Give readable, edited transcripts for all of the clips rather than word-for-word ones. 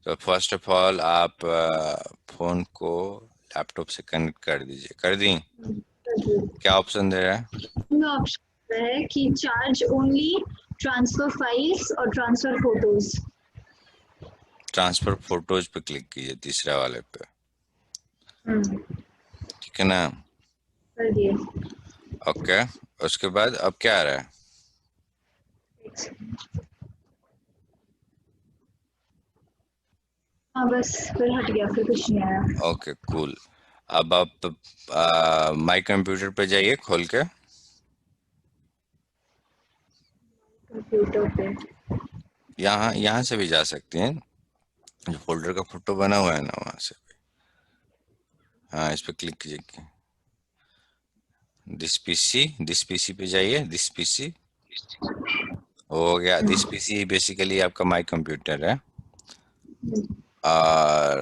तो first of all आप phone को लैपटॉप से कनेक्ट कर दीजिए। कर दी? क्या ऑप्शन दे रहा है? ऑप्शन है कि चार्ज ओनली, ट्रांसफर फाइल्स और ट्रांसफर फोटोज। ट्रांसफर फोटोज पे क्लिक कीजिए, तीसरा वाले पे। ठीक है ना? कर दिए। ओके। उसके बाद अब क्या आ रहा है? हाँ बस फिर हट गया, फिर कुछ नहीं आया। Okay cool. अब आप माई कंप्यूटर पे जाइए खोल के। कंप्यूटर पे। यहाँ यहाँ से भी जा सकते हैं, जो फोल्डर का फोटो बना हुआ है ना, वहां से भी। हाँ, इस पे क्लिक कीजिए। दिस पीसी पे जाइए, दिस पीसी। हो गया, दिस पीसी बेसिकली आपका माई कंप्यूटर है। और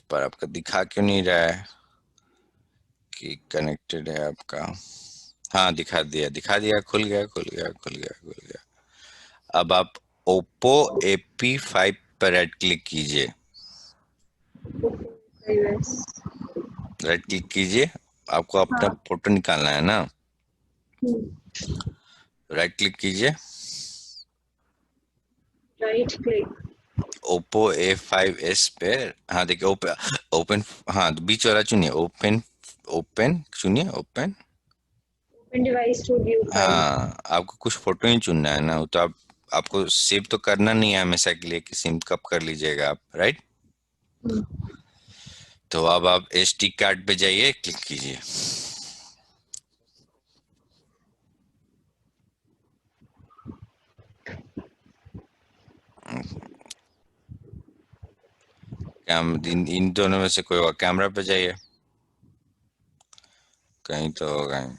पर आपका दिखा क्यों नहीं रहा है कि कनेक्टेड है आपका? हाँ, दिखा दिया, खुल गया खुल गया खुल गया खुल गया। अब आप ओप्पो AP5 पर राइट क्लिक कीजिए। राइट क्लिक कीजिए, आपको अपना हाँ। फोटो निकालना है ना। राइट क्लिक कीजिए, राइट क्लिक। ओप्पो A5s पे। हाँ देखिए, ओपन। हाँ, तो बीच वाला चुनिए, ओपन। ओपन चुनिए, open. Open device to view file. हाँ, आपको कुछ फोटो ही चुनना है ना, तो आपको सेव तो करना नहीं है हमेशा के लिए कि सिम कब कर लीजिएगा आप, राइट? तो अब आप SD कार्ड पे जाइए, क्लिक कीजिए। इन दोनों में से कोई होगा, कैमरा पे जाइए। कहीं तो होगा ही।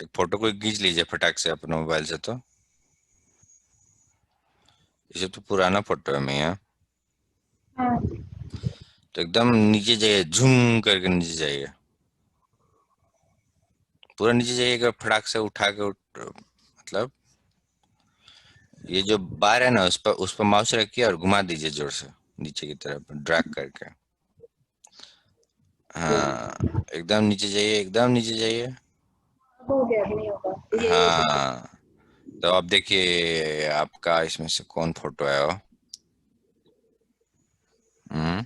एक फोटो कोई खींच लीजिए फटाक से अपने मोबाइल से। तो इसे तो पुराना फोटो है भैया। हाँ। तो एकदम नीचे जाइए, झूम करके नीचे जाइए। पूरा नीचे जाइएगा, फटाक से उठा के मतलब ये जो बार है ना, उस पर माउस रखिए और घुमा दीजिए जोर से, नीचे की तरफ ड्रैग करके। हाँ, एकदम नीचे जाइए, एकदम नीचे जाइए। हो गया, अभी नहीं होगा, ये हो सकता हाँ, तो अब देखिए आपका इसमें से कौन फोटो है वो। हम्म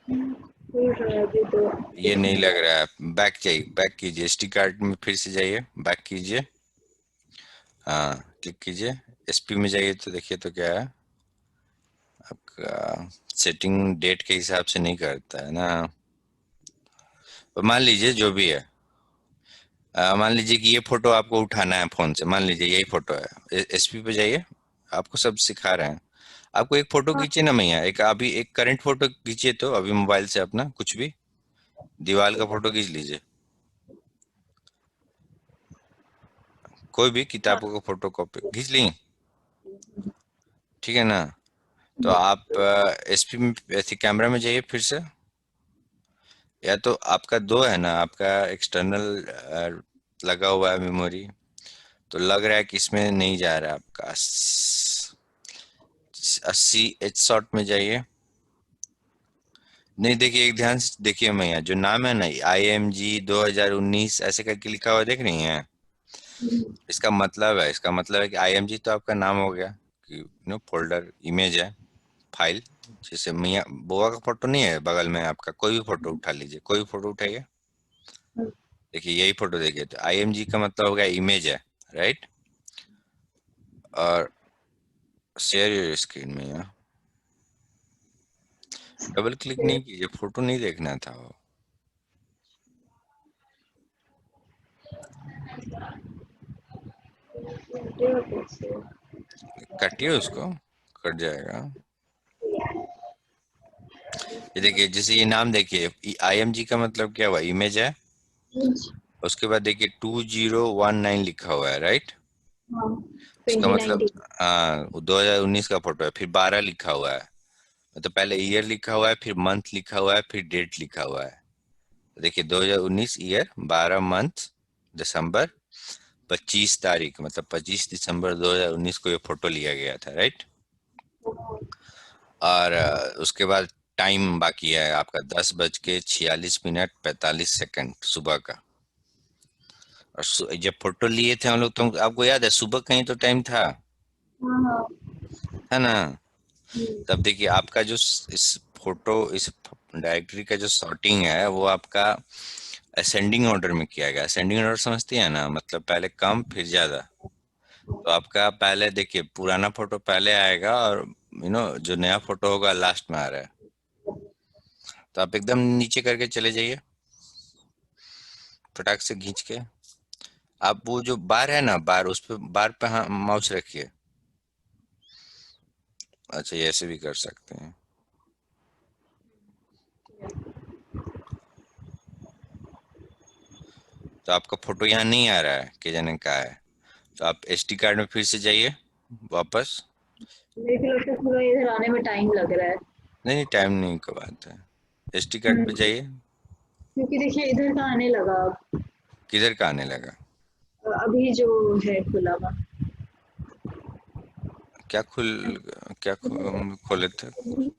है अभी तो। ये नहीं लग रहा है। बैक जाइए, बैक कीजिए, SD कार्ड में फिर से जाइए, बैक कीजिए। हाँ, क्लिक कीजिए, SP में जाइए, तो देखिए तो क्या है आपका। सेटिंग डेट के हिसाब से नहीं करता है ना। तो मान लीजिए जो भी है, मान लीजिए कि ये फोटो आपको उठाना है फोन से, मान लीजिए यही फोटो है। SP पे जाइए, आपको सब सिखा रहे हैं। आपको एक फोटो खींचिए ना भैया, एक अभी एक करंट फोटो खींचिए, तो अभी मोबाइल से अपना कुछ भी दीवार का फोटो खींच लीजिए, कोई भी किताबों का फोटो कॉपी खींच ली। ठीक है ना? तो आप SP में ऐसे कैमरा में जाइए फिर से। या तो आपका दो है ना, आपका एक्सटर्नल लगा हुआ है मेमोरी, तो लग रहा है कि इसमें नहीं जा रहा है आपका। 80H शॉट में जाइए। नहीं, देखिए, एक ध्यान से देखिए मैया, जो नाम है ना, IMG 2019 ऐसे करके लिखा हुआ देख रही हैं? इसका मतलब है कि IMG तो आपका नाम हो गया, कि फोल्डर इमेज है, फाइल। जैसे मैया बुआ का फोटो नहीं है बगल में, आपका कोई भी फोटो उठा लीजिए, कोई भी फोटो उठाइए। देखिए यही फोटो, देखिए तो IMG का मतलब हो गया इमेज है, राइट? और शेयर योर स्क्रीन में यहाँ डबल क्लिक नहीं कीजिए, फोटो नहीं देखना था वो। काटिए उसको, कट जाएगा। ये देखिए, जैसे ये नाम देखिए, IMG का मतलब क्या हुआ, इमेज है। उसके बाद देखिए 2019 लिखा हुआ है, राइट? उसका मतलब 2019। हाँ, 2019 का फोटो है, फिर 12 लिखा हुआ है। मतलब पहले ईयर लिखा हुआ है, फिर मंथ लिखा हुआ है, फिर डेट लिखा हुआ है। देखिए 2019 ईयर, 12 मंथ, दिसंबर, 25 तारीख, मतलब 25 दिसंबर 2019 को ये फोटो लिया गया था, राइट? और उसके बाद टाइम बाकी है आपका 10:46 मिनट 45 सेकंड सुबह का। और जब फोटो लिए थे हम लोग तो आपको याद है सुबह कहीं तो टाइम था, हाँ हाँ। है ना? हम्म। तब देखिए आपका जो इस फोटो इस डायरेक्टरी का जो सॉर्टिंग है वो आपका असेंडिंग ऑर्डर में किया गया। असेंडिंग ऑर्डर समझती है ना, मतलब पहले कम फिर ज्यादा। तो आपका पहले देखिए पुराना फोटो पहले आएगा और जो नया फोटो होगा लास्ट में आ रहा है। तो आप एकदम नीचे करके चले जाइए फटाक से खींच के। आप वो जो बार है ना, बार पे हाँ माउस रखिए। अच्छा ये ऐसे भी कर सकते हैं। तो आपका फोटो यहाँ नहीं आ रहा है कि जाने कहाँ है। तो आप एसडी कार्ड में फिर से जाइए वापस। मेरे को लगता है थोड़ा इधर आने में टाइम लग रहा है। नहीं नहीं टाइम नहीं का बात है। एसडी कार्ड पे हम्म, जाइए। क्योंकि देखिए इधर का आने लगा अब। किधर का आने लगा? अभी जो है खुला हुआ। क्या खुल क्या खोले थे? अभी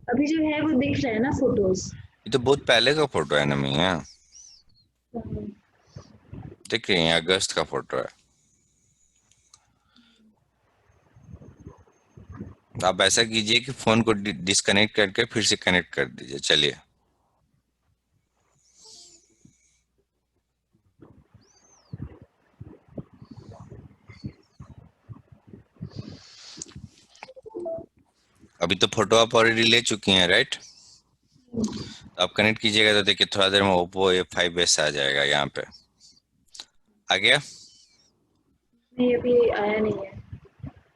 अभी जो है वो दिख रहा है ना फोटोज। ये तो बहुत पहले का फोटो है ना मियाँ। देख रही हैं अगस्त का फोटो है। तो आप ऐसा कीजिए कि फोन को डिस्कनेक्ट करके फिर से कनेक्ट कर दीजिए। चलिए। अभी तो फोटो आप ऑलरेडी ले चुकी हैं राइट? तो आप कनेक्ट कीजिएगा तो देखिए थोड़ा देर में ओप्पो A5s आ जाएगा यहाँ पे। आ गया? नहीं अभी आया नहीं है।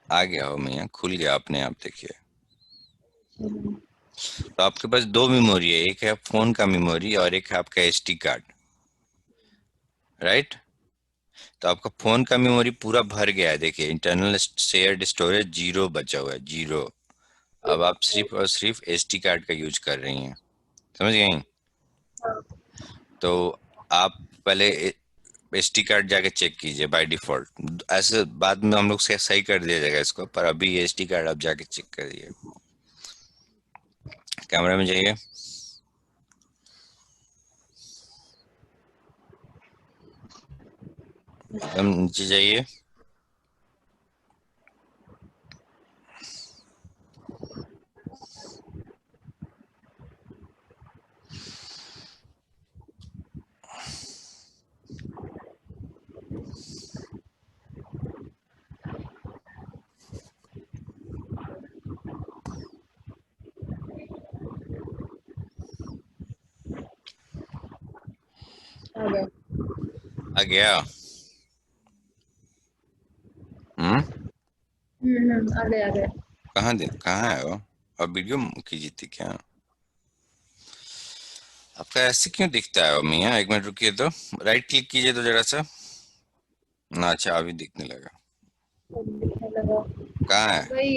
आ गया हो मियाँ, खुल गया अपने आप देखिए। हम्म। तो आपके पास दो मेमोरी है, एक है फोन का मेमोरी और एक है आपका एसडी कार्ड, राइट? तो आपका फोन का मेमोरी पूरा भर गया है देखिए, इंटरनल शेयर्ड स्टोरेज 0 बचा हुआ है, 0। अब आप सिर्फ और सिर्फ एसडी कार्ड का यूज कर रही हैं, समझ गई? तो आप पहले एसडी कार्ड जाके चेक कीजिए बाय डिफॉल्ट। ऐसे बाद में हम लोग से सही कर दिया जाएगा इसको, पर अभी एसडी कार्ड आप जाके चेक करिए। कैमरा में जाइए। एकदम नीचे जाइए। आ गया। आ गया। हम्म। आ गया आ गया। कहाँ है वो? और वीडियो कीजिए थी क्या? आपका ऐसे क्यों दिखता है वो मियाँ? एक मिनट रुकिए तो। राइट क्लिक कीजिए तो जरा सा ना। अच्छा अभी दिखने लगा। अब दिखने लगा। कहाँ है? भाई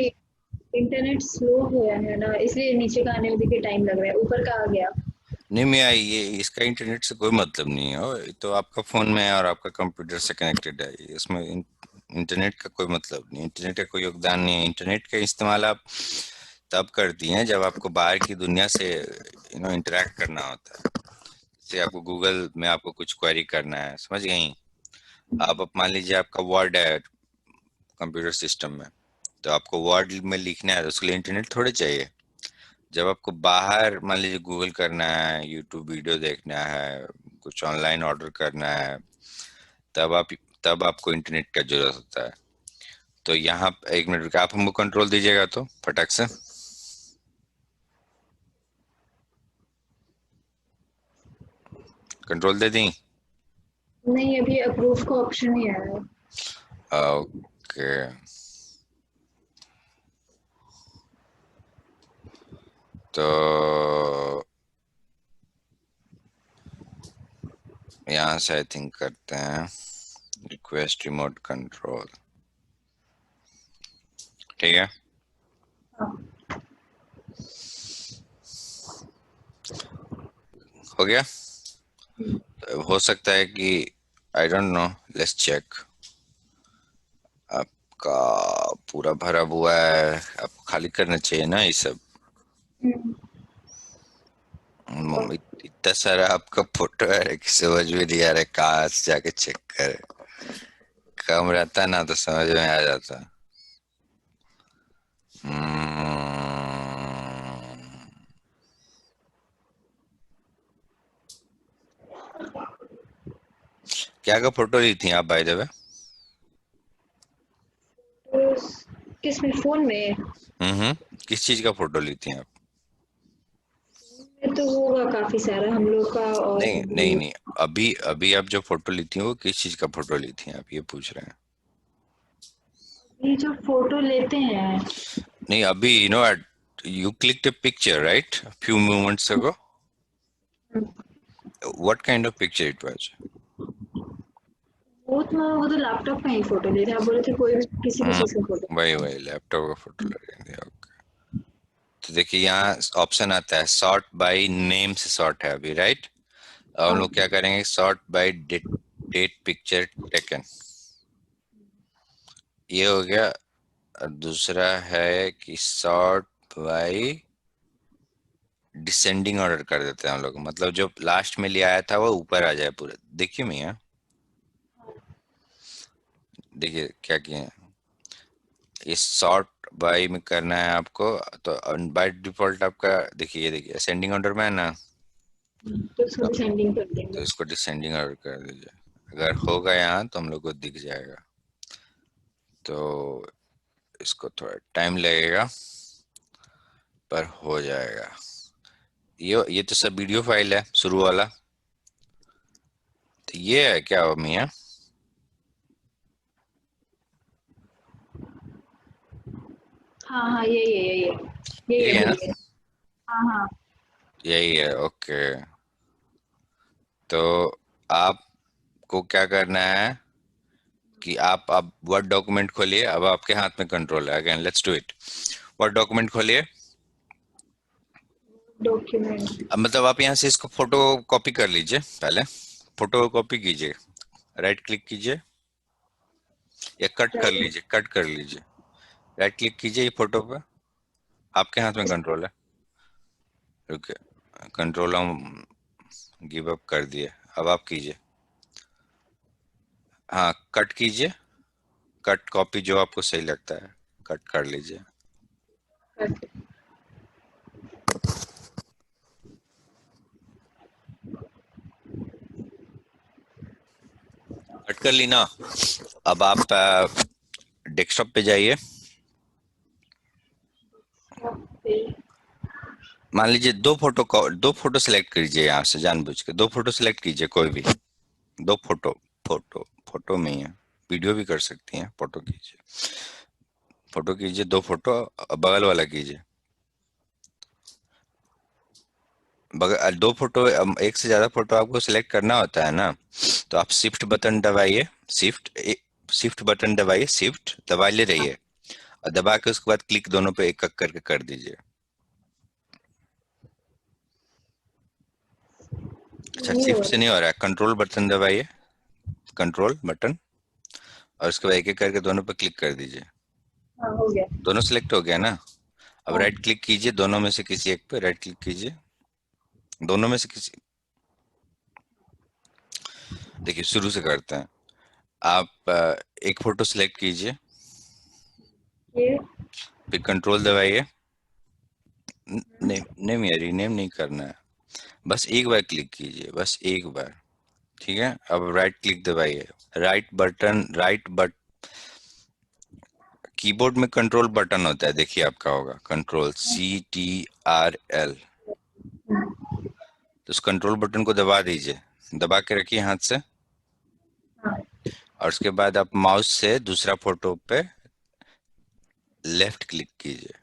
इंटरनेट स्लो हुआ है ना, इसलिए नीचे का आने में देखिए टाइम लग रहा है, ऊपर का आ गया। नहीं मियाँ, ये इसका इंटरनेट से कोई मतलब नहीं है। ये तो आपका फोन में है और आपका कंप्यूटर से कनेक्टेड है, इसमें इंटरनेट का कोई मतलब नहीं, इंटरनेट का कोई योगदान नहीं है। इंटरनेट का इस्तेमाल आप तब करती हैं जब आपको बाहर की दुनिया से इंटरेक्ट करना होता है। जैसे आपको गूगल में आपको कुछ क्वेरी करना है, समझ गई? आप अब मान लीजिए आपका वर्ड है कंप्यूटर सिस्टम में, तो आपको वर्ड में लिखना है तो उसके लिए इंटरनेट थोड़े चाहिए। जब आपको बाहर मान लीजिए गूगल करना है, यूट्यूब वीडियो देखना है, कुछ ऑनलाइन ऑर्डर करना है, तब आप तब आपको इंटरनेट का जरूरत होता है। तो यहाँ एक मिनट रुकिए, आप हमको कंट्रोल दीजिएगा तो फटक से। कंट्रोल दे दी? नहीं अभी अप्रूव का ऑप्शन नहीं आया है। ओके। तो यहाँ से आई थिंक करते हैं रिक्वेस्ट रिमोट कंट्रोल। ठीक है। हाँ। हो गया। हम्म। हो सकता है कि I don't know, let's check. आपका पूरा भरा हुआ है, आपको खाली करना चाहिए ना ये सब। इतना सारा आपका फोटो है कि समझ में नहीं आ रहा है कहाँ से जाके चेक करे। कम रहता ना तो समझ में आ जाता। क्या का फोटो ली थी आप बाय द वे? किसमें, फोन में? किस चीज का फोटो ली थी आप? ये तो होगा काफी सारा हम लोग का, और नहीं नहीं अभी नहीं, अभी अभी आप जो फोटो ली थी वो किस चीज का फोटो ली थी आप, ये पूछ रहे हैं? ये जो फोटो लेते हैं। नहीं अभी, you clicked a picture, right? A few moments ago. What kind of picture it was? वो तो लैपटॉप का ही फोटो ले रहे हैं, आप बोले थे कोई भी किसी भी चीज का फोटो। वही वही लैपटॉप का फोटो लगे थे। ओके, तो देखिए यहाँ ऑप्शन आता है सॉर्ट बाय नेम से सॉर्ट है अभी, राइट? अब हम हाँ, लोग क्या करेंगे, sort by date picture taken, ये हो गया। और दूसरा है कि सॉर्ट बाय डिसेंडिंग ऑर्डर कर देते हैं हम लोग, मतलब जो लास्ट में लिया आया था वो ऊपर आ जाए पूरा। देखिए मियाँ, देखिए क्या किए हैं, इस सॉर्ट बाय में करना है आपको। तो बाय डिफॉल्ट आपका देखिए, ये देखिए असेंडिंग ऑर्डर में है ना, तो उसको डिसेंडिंग कर तो देंगे। इसको डिसेंडिंग ऑर्डर कर दीजिए। अगर होगा यहाँ तो हम लोग को दिख जाएगा, तो इसको थोड़ा टाइम लगेगा पर हो जाएगा। ये तो सब वीडियो फाइल है शुरू वाला, तो ये है क्या मियाँ? हाँ हाँ, यही यही है, है ना? बोलिए। हाँ हाँ। यही है, ओके। तो आपको क्या करना है कि आप अब वर्ड डॉक्यूमेंट खोलिए, अब आपके हाथ में कंट्रोल है। Again let's do it. Word document खोलिए। डॉक्यूमेंट। अब मतलब आप यहाँ से इसको फोटो कॉपी कर लीजिए, पहले फोटो कॉपी कीजिए, राइट क्लिक कीजिए या कट कर लीजिए, कट कर लीजिए। राइट क्लिक कीजिए ये फोटो पे, आपके हाथ में कंट्रोल है। रुकिए, कंट्रोल हम गिव अप कर दिए, अब आप कीजिए। हाँ कट कीजिए, कट कॉपी जो आपको सही लगता है कट कर लीजिए। कट कर ली ना? अब आप डेस्कटॉप पे जाइए। मान लीजिए दो फोटो सेलेक्ट कीजिए, यहाँ से जानबूझ के दो फोटो सेलेक्ट कीजिए, कोई भी दो फोटो। फोटो में ही है, वीडियो भी कर सकती हैं। फोटो कीजिए, फोटो कीजिए, दो फोटो, बगल वाला कीजिए। बगल दो फोटो, एक से ज्यादा फोटो आपको सिलेक्ट करना होता है ना, तो आप शिफ्ट बटन दबाइए। शिफ्ट बटन दबाइए, शिफ्ट दबा ले रहिए और दबा के उसके बाद क्लिक दोनों पे एक एक करके कर दीजिए। अच्छा नहीं हो शिफ्ट से रहा। नहीं हो रहा है, कंट्रोल बटन दबाइए, कंट्रोल बटन, और उसके बाद एक एक करके दोनों पे क्लिक कर दीजिए। हाँ, हो गया। दोनों सिलेक्ट हो गया ना? अब हाँ। राइट क्लिक कीजिए, दोनों में से किसी एक पे राइट क्लिक कीजिए, दोनों में से किसी। देखिए शुरू से करते हैं। आप एक फोटो सिलेक्ट कीजिए, ये। फिर कंट्रोल दबाइए। नेम नेम या रीनेम नहीं करना है, बस एक बार क्लिक कीजिए, बस एक बार। ठीक है, अब राइट क्लिक दबाइए। राइट बट कीबोर्ड में कंट्रोल बटन होता है, देखिए आपका होगा कंट्रोल CTRL, तो उस कंट्रोल बटन को दबा दीजिए, दबा के रखिए हाथ से। हाँ। और उसके बाद आप माउस से दूसरा फोटो पे लेफ्ट क्लिक कीजिए।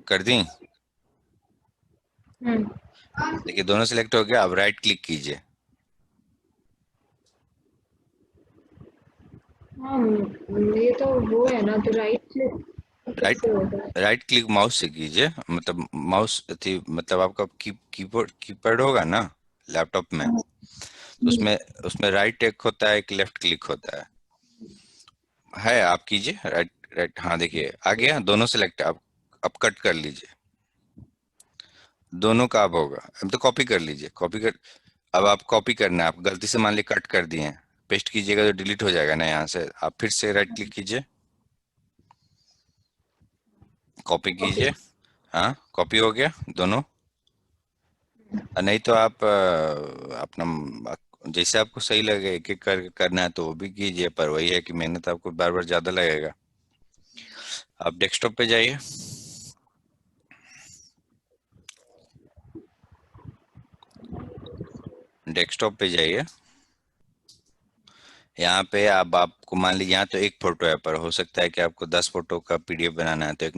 कर दी? देखिए दोनों सिलेक्ट हो गया, अब राइट क्लिक कीजिए। हाँ, ये तो वो है ना, तो राइट क्लिक राइट कैसे होगा? राइट क्लिक माउस से कीजिए, मतलब माउस थी, मतलब आपका कीबोर्ड कीपैड होगा ना लैपटॉप में, उसमें उसमें राइट टिक होता है, एक लेफ्ट क्लिक होता है। आप कीजिए राइट राइट, हाँ देखिए आ गया, दोनों सिलेक्ट। आप अब कट कर लीजिए, दोनों का अब होगा। अब तो कॉपी कर लीजिए, कॉपी कर। अब आप कॉपी करना है, आप गलती से मान ली कट कर दिए हैं, पेस्ट कीजिएगा तो डिलीट हो जाएगा ना। यहाँ से आप फिर से राइट क्लिक कीजिए, कॉपी ओके। कीजिए। हाँ कॉपी हो गया दोनों। नहीं तो आप अपना जैसे आपको सही लगे एक एक कर करना है तो वो भी कीजिए, पर वही है कि मेहनत आपको बार बार ज्यादा लगेगा। आप डेस्कटॉप पे जाइए, डेस्कटॉप पे जाइए। यहाँ पे अब आपको मान लीजिए यहाँ तो एक फोटो है, पर हो सकता है कि आपको 10 फोटो का पीडीएफ बनाना है, तो एक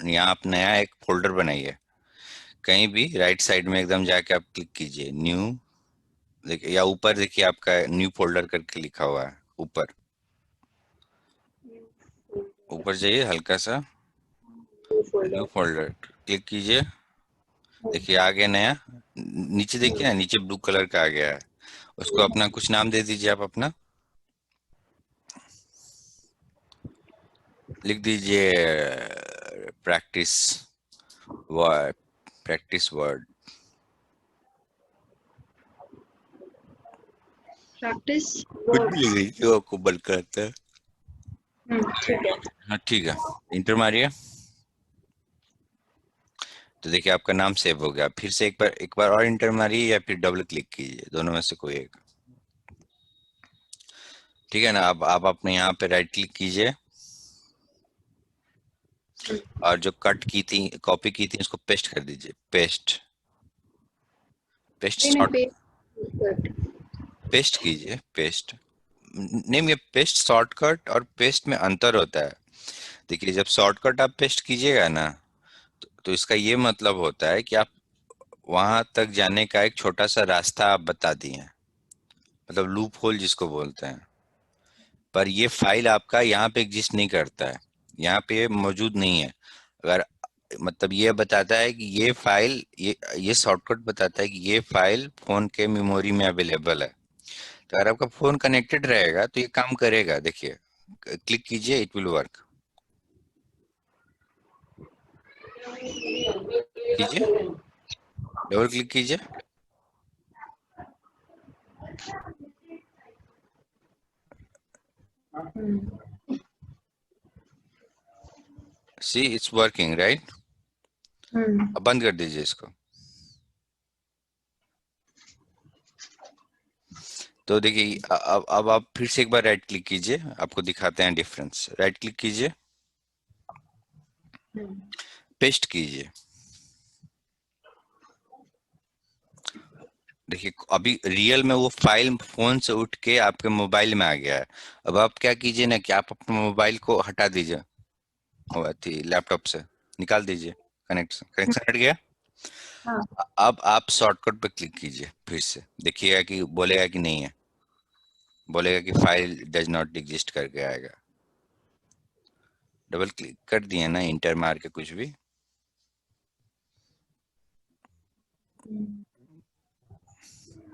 यहाँ आप नया एक फोल्डर बनाइए। कहीं भी राइट साइड में एकदम जाके आप क्लिक कीजिए न्यू। देखिए या ऊपर देखिए आपका न्यू फोल्डर करके लिखा हुआ है ऊपर। ऊपर जाइए हल्का सा, न्यू फोल्डर क्लिक कीजिए। देखिए आ गया नया। नीचे देखिए ना, नीचे ब्लू कलर का आ गया है। उसको अपना कुछ नाम दे दीजिए, आप अपना लिख दीजिए practice word, practice word. Practice कुछ भी लिख वर्ड्स। दीजिए जो आपको बल करता है। ठीक है। हाँ ठीक है, इंटर मारिए। तो देखिए आपका नाम सेव हो गया। फिर से एक बार और इंटर मारिए या फिर डबल क्लिक कीजिए, दोनों में से कोई एक। ठीक है ना। अब आप अपने यहाँ पे राइट क्लिक कीजिए और जो कट की थी, कॉपी की थी, उसको पेस्ट कर दीजिए। पेस्ट, पेस्ट नहीं शॉर्ट, पेस्ट। पेस्ट कीजिए पेस्ट। नहीं, ये पेस्ट शॉर्टकट और पेस्ट में अंतर होता है। देखिए जब शॉर्टकट आप पेस्ट कीजिएगा ना, तो इसका ये मतलब होता है कि आप वहां तक जाने का एक छोटा सा रास्ता आप बता दिए, मतलब लूप होल जिसको बोलते हैं। पर ये फाइल आपका यहाँ पे एग्जिस्ट नहीं करता है, यहाँ पे मौजूद नहीं है। अगर मतलब ये बताता है कि ये फाइल, ये शॉर्टकट बताता है कि ये फाइल फोन के मेमोरी में अवेलेबल है। तो अगर आपका फोन कनेक्टेड रहेगा तो ये काम करेगा। देखिए क्लिक कीजिए, इट विल वर्क। कीजिए, डबल क्लिक कीजिए। See it's working right. अब बंद कर दीजिए इसको। तो देखिए अब आप फिर से एक बार राइट क्लिक कीजिए, आपको दिखाते हैं डिफरेंस। राइट क्लिक कीजिए, पेस्ट कीजिए। देखिए अभी रियल में वो फाइल फोन से उठ के आपके मोबाइल में आ गया है। अब आप क्या कीजिए ना कि आप अपने मोबाइल को हटा दीजिए, वो थी लैपटॉप से निकाल दीजिए। कनेक्शन कनेक्शन हट गया। हाँ। अब आप शॉर्टकट पे क्लिक कीजिए, फिर से देखिएगा कि बोलेगा कि नहीं है, बोलेगा कि फाइल डज नॉट एग्जिस्ट करके आएगा। डबल क्लिक कर दिए ना इंटर मार के कुछ भी।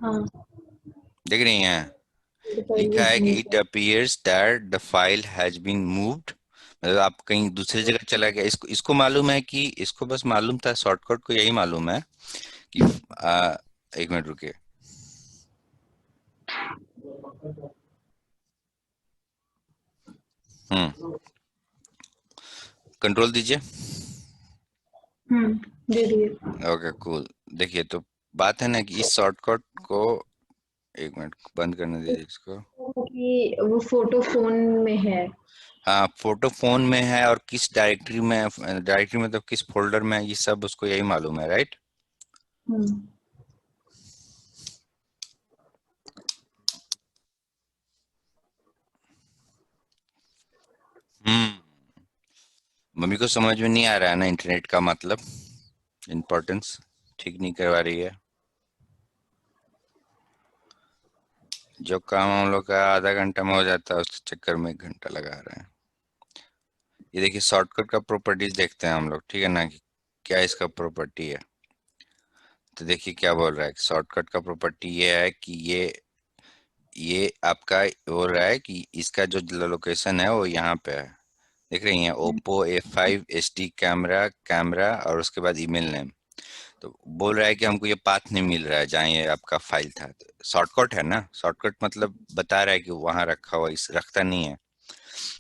हाँ। देख रही हैं, लिखा है कि it appears that the file has been moved. मतलब आप कहीं दूसरी जगह चला गया। इसको इसको मालूम है कि इसको बस मालूम था, शॉर्टकट को यही मालूम है कि एक मिनट रुकिए। हम्म, कंट्रोल दीजिए। दे दिए। Okay cool. देखिए तो बात है ना कि इस शॉर्टकट को, एक मिनट बंद करने दीजिए इसको। कि वो फोटो फोन में है। हाँ फोटो फोन में है, और किस डायरेक्टरी में, डायरेक्टरी मतलब किस फोल्डर में है, ये सब उसको यही मालूम है राइट। हम्म। हम्म, मम्मी को समझ में नहीं आ रहा है ना इंटरनेट का मतलब, इम्पोर्टेंस ठीक नहीं करवा रही है। जो काम हम लोग का आधा घंटा में हो जाता है उसके चक्कर में 1 घंटा लगा रहे हैं। ये देखिए शॉर्टकट का प्रॉपर्टीज देखते हैं हम लोग, ठीक है ना, कि क्या इसका प्रॉपर्टी है। तो देखिए क्या बोल रहा है, शॉर्टकट का प्रॉपर्टी ये है कि ये आपका बोल रहा है कि इसका जो लोकेशन है वो यहाँ पे है, देख रही हैं, Oppo A5 HD camera camera और उसके बाद ईमेल नेम। तो बोल रहा है कि हमको ये पाथ नहीं मिल रहा है जहाँ ये आपका फाइल था। तो शॉर्टकट है ना, शॉर्टकट मतलब बता रहा है कि वहां रखा हुआ, इस रखता नहीं है।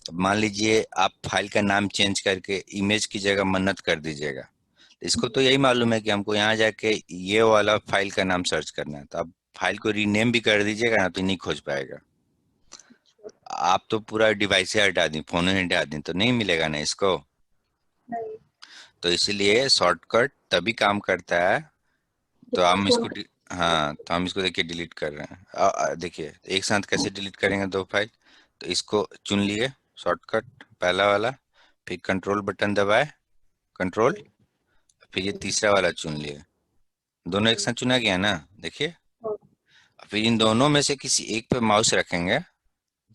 अब मान लीजिए आप फाइल का नाम चेंज करके इमेज की जगह मन्नत कर दीजिएगा, तो इसको तो यही मालूम है कि हमको यहाँ जाके ये वाला फाइल का नाम सर्च करना है, तो आप फाइल को रीनेम भी कर दीजिएगा ना तो नहीं खोज पाएगा। आप तो पूरा डिवाइस ही हटा दी, फोन ही हटा दी, तो नहीं मिलेगा ना इसको। नहीं, तो इसीलिए शॉर्टकट तभी काम करता है। तो जब हम फोन इसको हाँ, तो हम इसको देखिए डिलीट कर रहे हैं। देखिए एक साथ कैसे डिलीट करेंगे दो फाइल। तो इसको चुन लिए शॉर्टकट पहला वाला, फिर कंट्रोल बटन दबाए, कंट्रोल, फिर ये तीसरा वाला चुन लिए। दोनों एक साथ चुना गया ना, देखिए। फिर इन दोनों में से किसी एक पे माउस रखेंगे,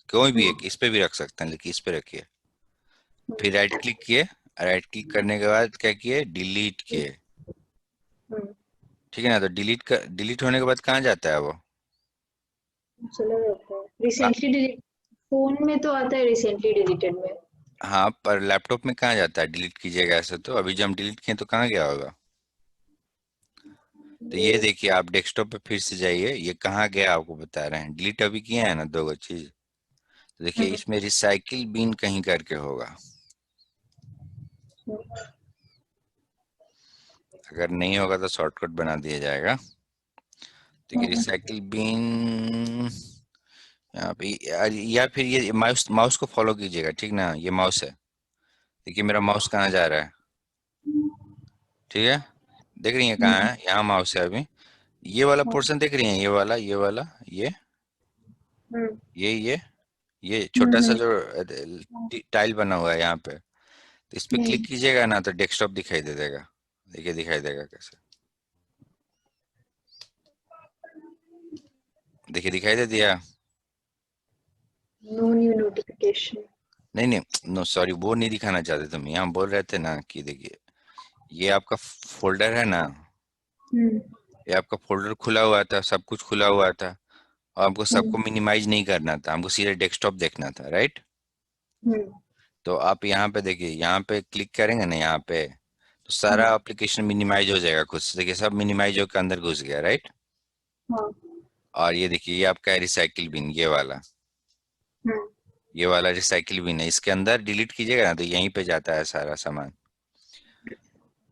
कोई भी एक, इस पे भी रख सकते हैं लेकिन इस पे रखिए। फिर राइट क्लिक किए, राइट क्लिक करने के बाद क्या किए, डिलीट किए। ठीक है ना, तो डिलीट होने के बाद कहाँ जाता है वो। चला जाता है हाँ, रिसेंटली डिलीट। फोन में तो आता है रिसेंटली डिलीटेड में। हाँ, पर लैपटॉप में कहाँ जाता है डिलीट कीजिएगा ऐसे, तो अभी जब हम डिलीट किए तो कहाँ गया होगा। तो ये ये देखिए आप डेस्कटॉप पे फिर से जाइए, ये कहाँ गया आपको बता रहे हैं, डिलीट अभी किए हैं ना दो गो चीज। तो देखिए इसमें रिसाइकिल बिन कहीं करके होगा, अगर नहीं होगा तो शॉर्टकट बना दिया जाएगा। देखिए रिसाइकिल बिन यहाँ पे, या फिर ये माउस माउस को फॉलो कीजिएगा, ठीक ना, ये माउस है, देखिए मेरा माउस कहाँ जा रहा है, ठीक है, देख रही है कहाँ है, यहाँ माउस है अभी। ये वाला पोर्शन देख रही हैं, ये वाला, ये वाला, ये ये छोटा सा जो टाइल बना हुआ है यहाँ पे, तो इस पे क्लिक कीजिएगा ना तो डेस्कटॉप दिखाई दे देगा। देखिए दिखाई देगा कैसे, देखिए दिखाई दे दिया। No new notification. नहीं नहीं, नो सॉरी, वो नहीं दिखाना चाहते तुम, यहाँ बोल रहे थे ना कि देखिए ये आपका फोल्डर है ना, ये आपका फोल्डर खुला हुआ था, सब कुछ खुला हुआ था, और हमको सबको मिनिमाइज नहीं करना था, हमको सीधे डेस्कटॉप देखना था, राइट। तो आप यहाँ पे देखिए, यहाँ पे क्लिक करेंगे ना यहाँ पे, तो सारा एप्लीकेशन मिनिमाइज हो जाएगा खुद से, देखिए सब मिनिमाइज होकर अंदर घुस गया, राइट। हाँ। और ये देखिए ये आपका रिसाइकिल बिन, ये वाला रिसाइकिल बिन है, इसके अंदर डिलीट कीजिएगा ना तो यहीं पे जाता है सारा सामान,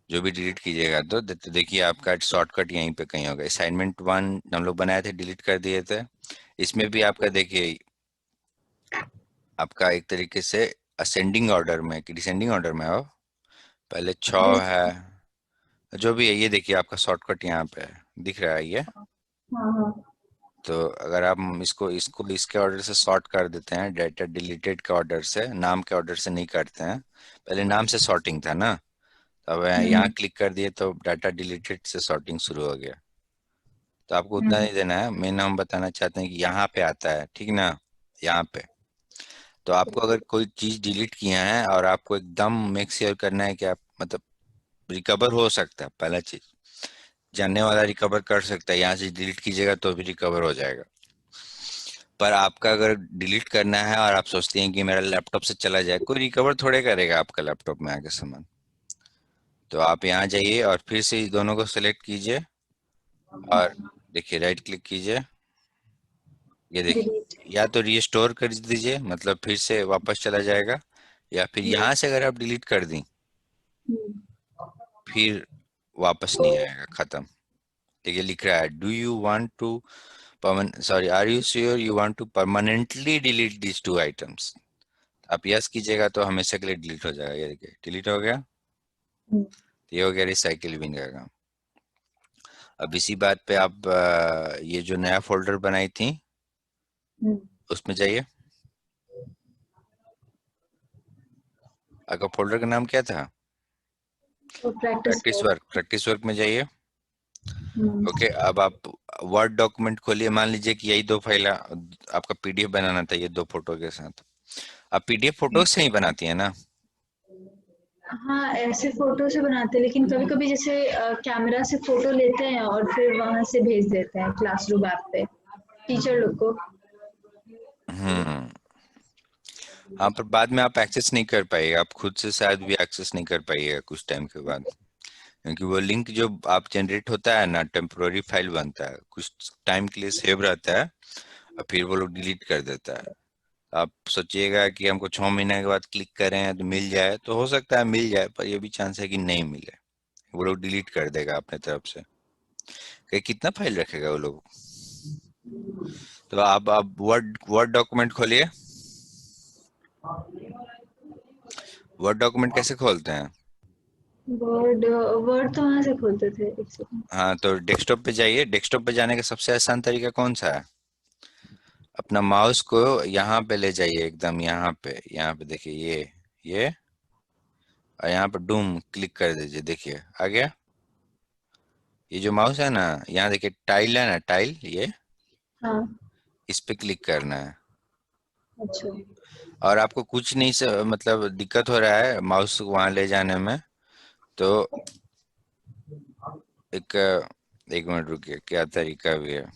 जो भी डिलीट कीजिएगा तो देखिए आपका शॉर्टकट यहीं पे कहीं होगा। असाइनमेंट 1 हम लोग बनाए थे, डिलीट कर दिए थे। इसमें भी आपका देखिए, आपका एक तरीके से असेंडिंग ऑर्डर में कि डिसेंडिंग ऑर्डर में हो, पहले 6 है, जो भी है, ये देखिए आपका शॉर्टकट यहाँ पे है, दिख रहा है ये। हाँ हाँ। तो अगर आप इसको इसको इसके ऑर्डर से सॉर्ट कर देते हैं, डाटा डिलीटेड के ऑर्डर से, नाम के ऑर्डर से नहीं करते हैं, पहले नाम से सॉर्टिंग था ना, तो अब यहाँ क्लिक कर दिए तो डाटा डिलीटेड से सॉर्टिंग शुरू हो गया। तो आपको उतना नहीं देना है, मेन हम बताना चाहते हैं कि यहाँ पे आता है, ठीक ना, यहाँ पे। तो आपको अगर कोई चीज डिलीट किया है और आपको एकदम मेक श्योर करना है कि आप मतलब रिकवर हो सकता है, पहला चीज, जानने वाला रिकवर कर सकता है, यहाँ से डिलीट कीजिएगा तो भी रिकवर हो जाएगा। पर आपका अगर डिलीट करना है और आप सोचते हैं कि मेरा लैपटॉप से चला जाए, कोई रिकवर थोड़े करेगा आपका लैपटॉप में आके सामान। तो आप यहाँ जाइए और फिर से इस दोनों को सेलेक्ट कीजिए, और देखिए राइट क्लिक कीजिए, ये डिलीट। देखिए या तो रीस्टोर कर दीजिए, मतलब फिर से वापस चला जाएगा, या फिर यहाँ से अगर आप डिलीट कर दी फिर वापस नहीं आएगा, खत्म। देखिए लिख रहा है, do you want to sorry, are you sure you want to permanently delete this two items. आप यस कीजिएगा तो हमेशा के लिए डिलीट हो जाएगा, ये देखिए डिलीट हो गया। ये हो गया रिसाइकिल बिन का काम। अब इसी बात पे आप ये जो नया फोल्डर बनाई थी उसमें जाइए, आपका फोल्डर का नाम क्या था, तो प्रैक्टिस पर। प्रैक्टिस वर्क में जाइए। ओके, अब आप वर्ड डॉक्यूमेंट खोलिए, मान लीजिए कि यही दो फाइल आपका पीडीएफ बनाना था, ये दो फोटो के साथ। आप पीडीएफ फोटो से ही बनाती है ना। हाँ ऐसे फोटो से बनाते हैं, लेकिन कभी कभी जैसे कैमरा से फोटो लेते हैं और फिर वहां से भेज देते हैं क्लासरूम ऐप पे टीचर लोग को। हम्म। हाँ, पर बाद में आप एक्सेस नहीं कर पाइएगा, आप खुद से शायद भी एक्सेस नहीं कर पाइएगा कुछ टाइम के बाद, क्योंकि वो लिंक जो आप जनरेट होता है ना, टेम्पोररी फाइल बनता है, कुछ टाइम के लिए सेव रहता है और फिर वो लोग डिलीट कर देता है। आप सोचिएगा कि हमको 6 महीने के बाद क्लिक करें तो मिल जाए, तो हो सकता है मिल जाए, पर ये भी चांस है कि नहीं मिले, वो लोग डिलीट कर देगा अपने तरफ से। कि कितना फाइल रखेगा वो लोग। तो आप वर्ड वर्ड डॉक्यूमेंट खोलिए। वर्ड डॉक्यूमेंट कैसे खोलते हैं? वर्ड वर्ड तो वहां से खोलते थे, एक सेकंड। हाँ, तो डेस्कटॉप पे जाइए। डेस्कटॉप पे जाने का सबसे आसान तरीका कौन सा है? अपना माउस को यहाँ पे ले जाइए, एकदम यहाँ पे देखिए, ये और यहाँ पे डूम क्लिक कर दीजिए, देखिए आ गया। ये जो माउस है ना, यहाँ देखिए टाइल है ना, टाइल, ये हाँ। इस पे क्लिक करना है। अच्छा। और आपको कुछ नहीं से मतलब दिक्कत हो रहा है माउस वहां ले जाने में, तो एक एक मिनट रुकिए, क्या तरीका भी है।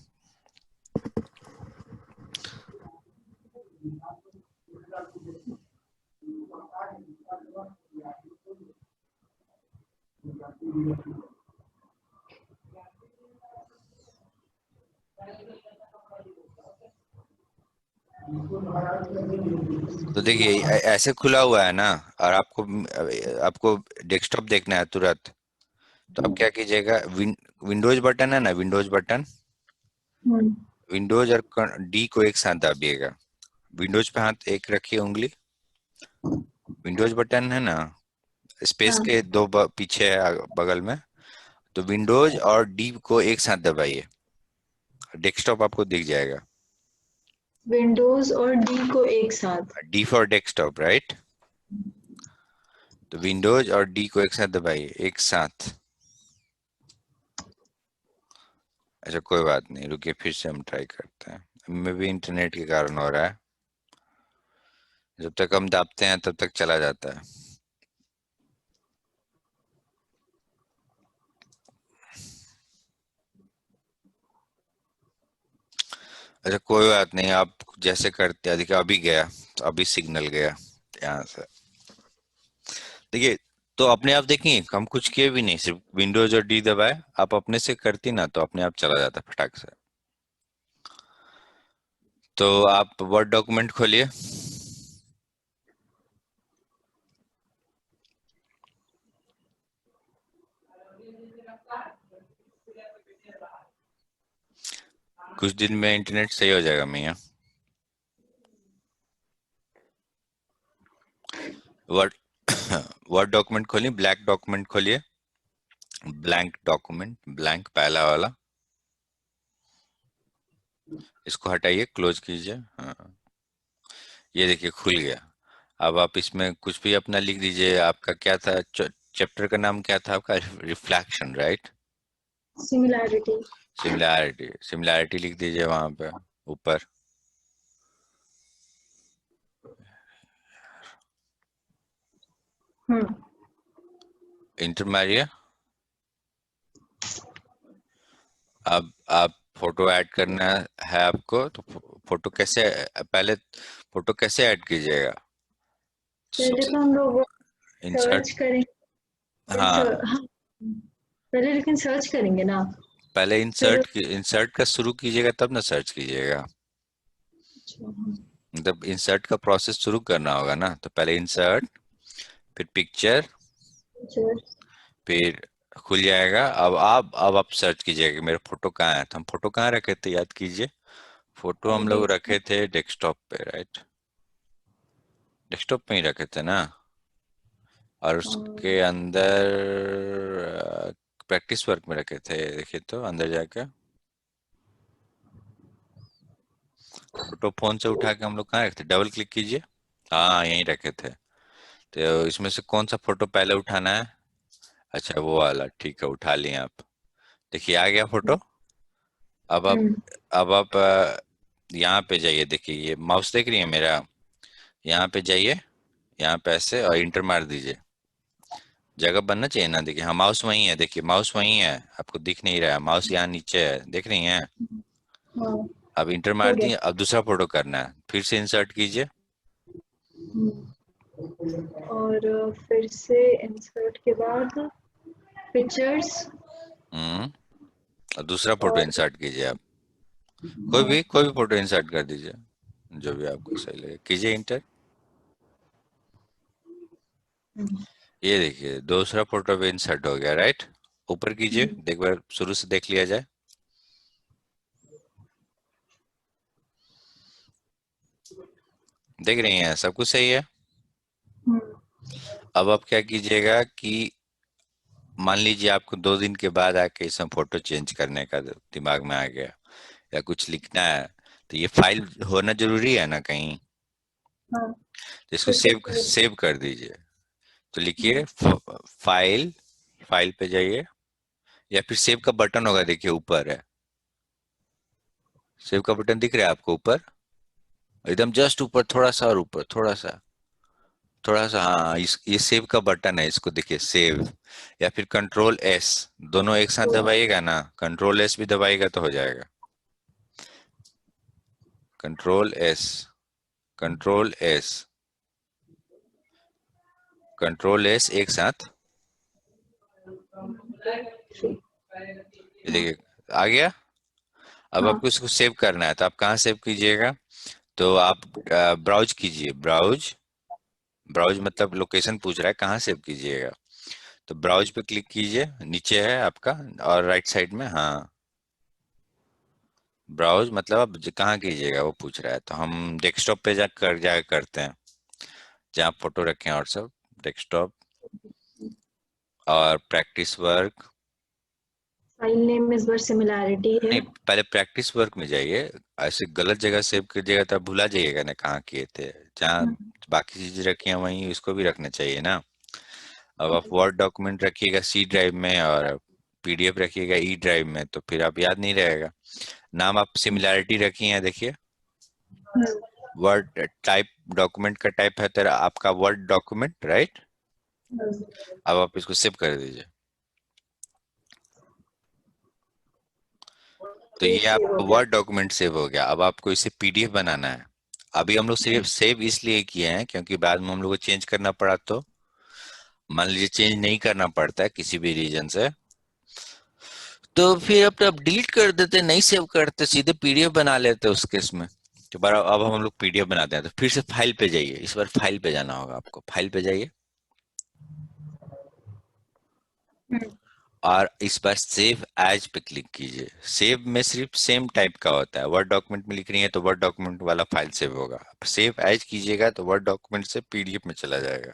तो देखिए ऐसे खुला हुआ है ना, और आपको आपको डेस्कटॉप देखना है तुरंत। तो आप क्या कीजिएगा, विंडोज बटन है ना, विंडोज बटन, हम्म। विंडोज और डी को एक साथ दाबिएगा। विंडोज पे हाथ एक रखिए, उंगली, विंडोज बटन है ना, स्पेस हाँ। के दो पीछे है बगल में, तो विंडोज और डी को एक साथ दबाइए, डेस्कटॉप आपको दिख जाएगा। विंडोज और डी को एक साथ। D for desktop, right? तो विंडोज और डी को एक साथ दबाइए, एक साथ। अच्छा कोई बात नहीं, रुकिए फिर से हम ट्राई करते हैं, में भी इंटरनेट के कारण हो रहा है, जब तक हम दाबते हैं तब तक चला जाता है। अच्छा कोई बात नहीं, आप जैसे करते हैं, देखिए अभी गया, तो अभी सिग्नल गया यहाँ से। देखिए, तो अपने आप देखिए हम कुछ किए भी नहीं, सिर्फ विंडोज और डी दबाए, आप अपने से करती ना तो अपने आप चला जाता फटाक से। तो आप वर्ड डॉक्यूमेंट खोलिए। कुछ दिन में इंटरनेट सही हो जाएगा मियाँ। वर्ड वर्ड डॉक्यूमेंट खोलिए, ब्लैक डॉक्यूमेंट खोलिए, ब्लैंक डॉक्यूमेंट, ब्लैंक पहला वाला, इसको हटाइए, क्लोज कीजिए। हाँ, ये देखिए खुल गया। अब आप इसमें कुछ भी अपना लिख दीजिए, आपका क्या था, चैप्टर का नाम क्या था आपका? Reflection, right? Similarity. Similarity, similarity लिख दीजिए वहां पे ऊपर। हम्म। इंटर मारिए। अब आप फोटो ऐड करना है आपको, तो फोटो कैसे, पहले फोटो कैसे ऐड कीजिएगा? पहले तो हम लोग इंसर्ट, सर्च करेंगे। हाँ, हाँ, पहले लेकिन सर्च करेंगे ना। पहले फिर इंसर्ट का शुरू कीजिएगा तब ना सर्च कीजिएगा। अच्छा, हाँ। मतलब इंसर्ट का प्रोसेस शुरू करना होगा ना, तो पहले इंसर्ट, फिर पिक्चर, चलो। फिर खुल जाएगा। अब आप सर्च कीजिएगा कि मेरा फोटो कहाँ है, तो हम फोटो कहाँ रखे थे, याद कीजिए। फोटो हम लोग रखे थे डेस्कटॉप पे, राइट? डेस्कटॉप पे ही रखे थे ना। और उसके अंदर प्रैक्टिस वर्क में रखे थे, देखिए तो अंदर जाके फोटो फोन से उठा के हम लोग कहाँ रखे थे, डबल क्लिक कीजिए। हाँ, यहीं रखे थे। तो इसमें से कौन सा फोटो पहले उठाना है? अच्छा वो वाला, ठीक है, उठा लिए आप। देखिए आ गया फोटो। अब आप हम्म। अब आप यहाँ पे जाइए, देखिए ये माउस देख रही है मेरा, यहाँ पे जाइए, यहाँ पे ऐसे और इंटर मार दीजिए। जगह बनना चाहिए ना। देखिए हाँ माउस वहीं है, देखिए माउस वहीं है, आपको दिख नहीं रहा है, माउस यहाँ नीचे है, देख रही हैं। हाँ, अब इंटर हो मार गया। दिए, अब दूसरा फोटो करना है, फिर से इंसर्ट कीजिए। और फिर से इंसर्ट के बाद पिक्चर्स हम्म। और दूसरा फोटो और इंसर्ट कीजिए आप। कोई भी फोटो इंसर्ट कर दीजिए, जो भी आपको सही लगे, कीजिए इंटर। ये देखिए दूसरा फोटो भी इंसर्ट हो गया, राइट। ऊपर कीजिए, एक बार शुरू से देख लिया जाए। देख रही हैं सब कुछ सही है। अब आप क्या कीजिएगा कि मान लीजिए आपको 2 दिन के बाद आके इसमें फोटो चेंज करने का दिमाग में आ गया, या कुछ लिखना है, तो ये फाइल होना जरूरी है ना कहीं, हाँ, तो इसको फिर से सेव सेव कर दीजिए। तो लिखिए फाइल, फाइल पे जाइए, या फिर सेव का बटन होगा, देखिए ऊपर है, सेव का बटन दिख रहा है आपको ऊपर, एकदम जस्ट ऊपर, थोड़ा सा और ऊपर, थोड़ा सा हाँ, इस ये सेव का बटन है, इसको देखिए सेव, या फिर कंट्रोल एस, दोनों एक साथ दबाइएगा ना, कंट्रोल एस भी दबाइएगा तो हो जाएगा। Control S, control S, control S एक साथ, ये देखिए आ गया। अब हाँ, आपको इसको सेव करना है, तो आप कहाँ सेव कीजिएगा, तो आप ब्राउज कीजिए, ब्राउज, ब्राउज मतलब लोकेशन पूछ रहा है कहाँ सेव कीजिएगा, तो ब्राउज पे क्लिक कीजिए, नीचे है आपका, और राइट साइड में हाँ, ब्राउज मतलब आप कहाँ कीजिएगा वो पूछ रहा है, तो हम डेस्कटॉप पे जा करते हैं, जहाँ फोटो रखे हैं और सब, डेस्कटॉप, और प्रैक्टिस वर्क। फाइल नेम इस बार सिमिलैरिटी है। नहीं, पहले प्रैक्टिस वर्क में जाइए, ऐसे गलत जगह सेव कीजिएगा तो आप भुला जाइएगा ना कहाँ किए थे, जहाँ बाकी चीजें रखी हैं वहीं इसको भी रखना चाहिए ना। अब आप वर्ड डॉक्यूमेंट रखिएगा सी ड्राइव में, और पीडीएफ रखिएगा ई ड्राइव में, तो फिर आप याद नहीं रहेगा। नाम आप सिमिलैरिटी रखी हैं, देखिए वर्ड टाइप, डॉक्यूमेंट का टाइप है तेरा आपका वर्ड डॉक्यूमेंट, राइट। अब आप इसको सेव कर दीजिए। तो ये ये सेव हो आपका गया। वर्ड डॉक्यूमेंट सेव हो गया। अब आपको इसे पीडीएफ बनाना है। अभी हम लोग सिर्फ सेव इसलिए किए हैं क्योंकि बाद में हम लोग को चेंज करना पड़ा, तो मान लीजिए चेंज नहीं करना पड़ता है किसी भी रीजन से, तो फिर अब डिलीट कर देते, नहीं सेव करते, सीधे पीडीएफ बना लेते उस केस में। तो बार अब हम लोग पीडीएफ बनाते हैं, तो फिर से फाइल पे जाइए, इस बार फाइल पे जाना होगा आपको, फाइल पे जाइए, और इस बार सेव एज पे क्लिक कीजिए। सेव में सिर्फ सेम टाइप का होता है, वर्ड डॉक्यूमेंट में लिख रही है तो वर्ड डॉक्यूमेंट वाला फाइल सेव होगा, सेव एज कीजिएगा तो वर्ड डॉक्यूमेंट से पीडीएफ में चला जाएगा।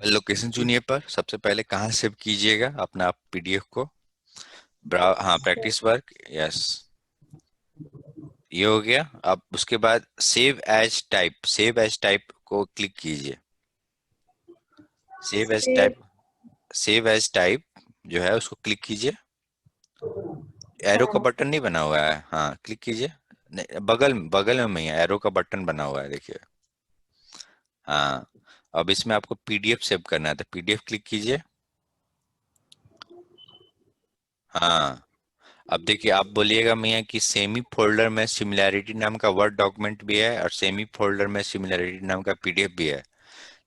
लोकेशन चुनिए, पर सबसे पहले कहाँ सेव कीजिएगा अपना आप पीडीएफ को, हाँ प्रैक्टिस वर्क, यस, ये हो गया। अब उसके बाद save as type, save as type को क्लिक कीजिए, save as save. Type, save as type जो है उसको क्लिक कीजिए। एरो का हाँ, बटन नहीं बना हुआ है, हाँ क्लिक कीजिए, नहीं, बगल में ही है, एरो का बटन बना हुआ है, देखिए। हाँ, अब इसमें आपको पीडीएफ सेव करना है, तो पीडीएफ क्लिक कीजिए। हाँ, अब देखिए आप बोलिएगा मियाँ कि सेमी फोल्डर में सिमिलैरिटी नाम का वर्ड डॉक्यूमेंट भी है और सेमी फोल्डर में सिमिलैरिटी नाम का पीडीएफ भी है,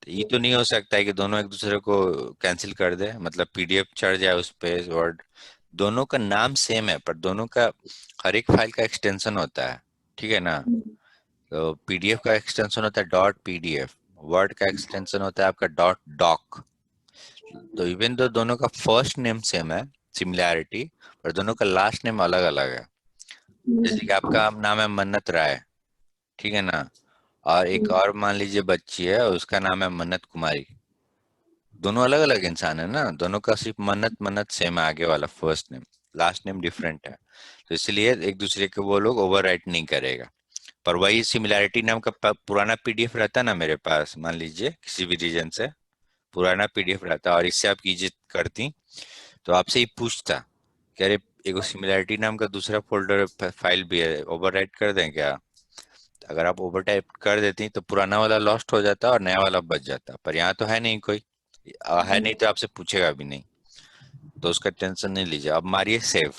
तो ये तो नहीं हो सकता है कि दोनों एक दूसरे को कैंसिल कर दे, मतलब पीडीएफ चढ़ जाए उस पे वर्ड। दोनों का नाम सेम है, पर दोनों का हर एक फाइल का एक्सटेंशन होता है, ठीक है ना। तो पीडीएफ का एक्सटेंशन होता है डॉट पीडीएफ, वर्ड का एक्सटेंशन होता है आपका डॉट डॉक। तो इवन दो दोनों का फर्स्ट नेम सेम है, सिमिलैरिटी, पर दोनों का लास्ट नेम अलग अलग है। जैसे कि आपका नाम है मन्नत राय, ठीक है ना, और एक और मान लीजिए बच्ची है उसका नाम है मन्नत कुमारी, दोनों अलग अलग इंसान है ना, दोनों का सिर्फ मन्नत मन्नत सेम है, आगे वाला first name, last name different है, तो इसलिए एक दूसरे को वो लोग ओवरराइट नहीं करेगा। पर वही सिमिलैरिटी नाम का पुराना पीडीएफ रहता ना मेरे पास, मान लीजिए किसी भी रीजन से पुराना पीडीएफ रहता और इससे आप कीजिए करती, तो आपसे ही पूछता कि अरे एगो सिमिलैरिटी नाम का दूसरा फोल्डर फाइल भी है, ओवरराइट कर दें क्या। अगर आप ओवर टाइप कर देती तो पुराना वाला लॉस्ट हो जाता और नया वाला बच जाता, पर यहाँ तो है नहीं कोई, है नहीं तो आपसे पूछेगा भी नहीं, तो उसका टेंशन नहीं लीजिए। अब मारिए सेव,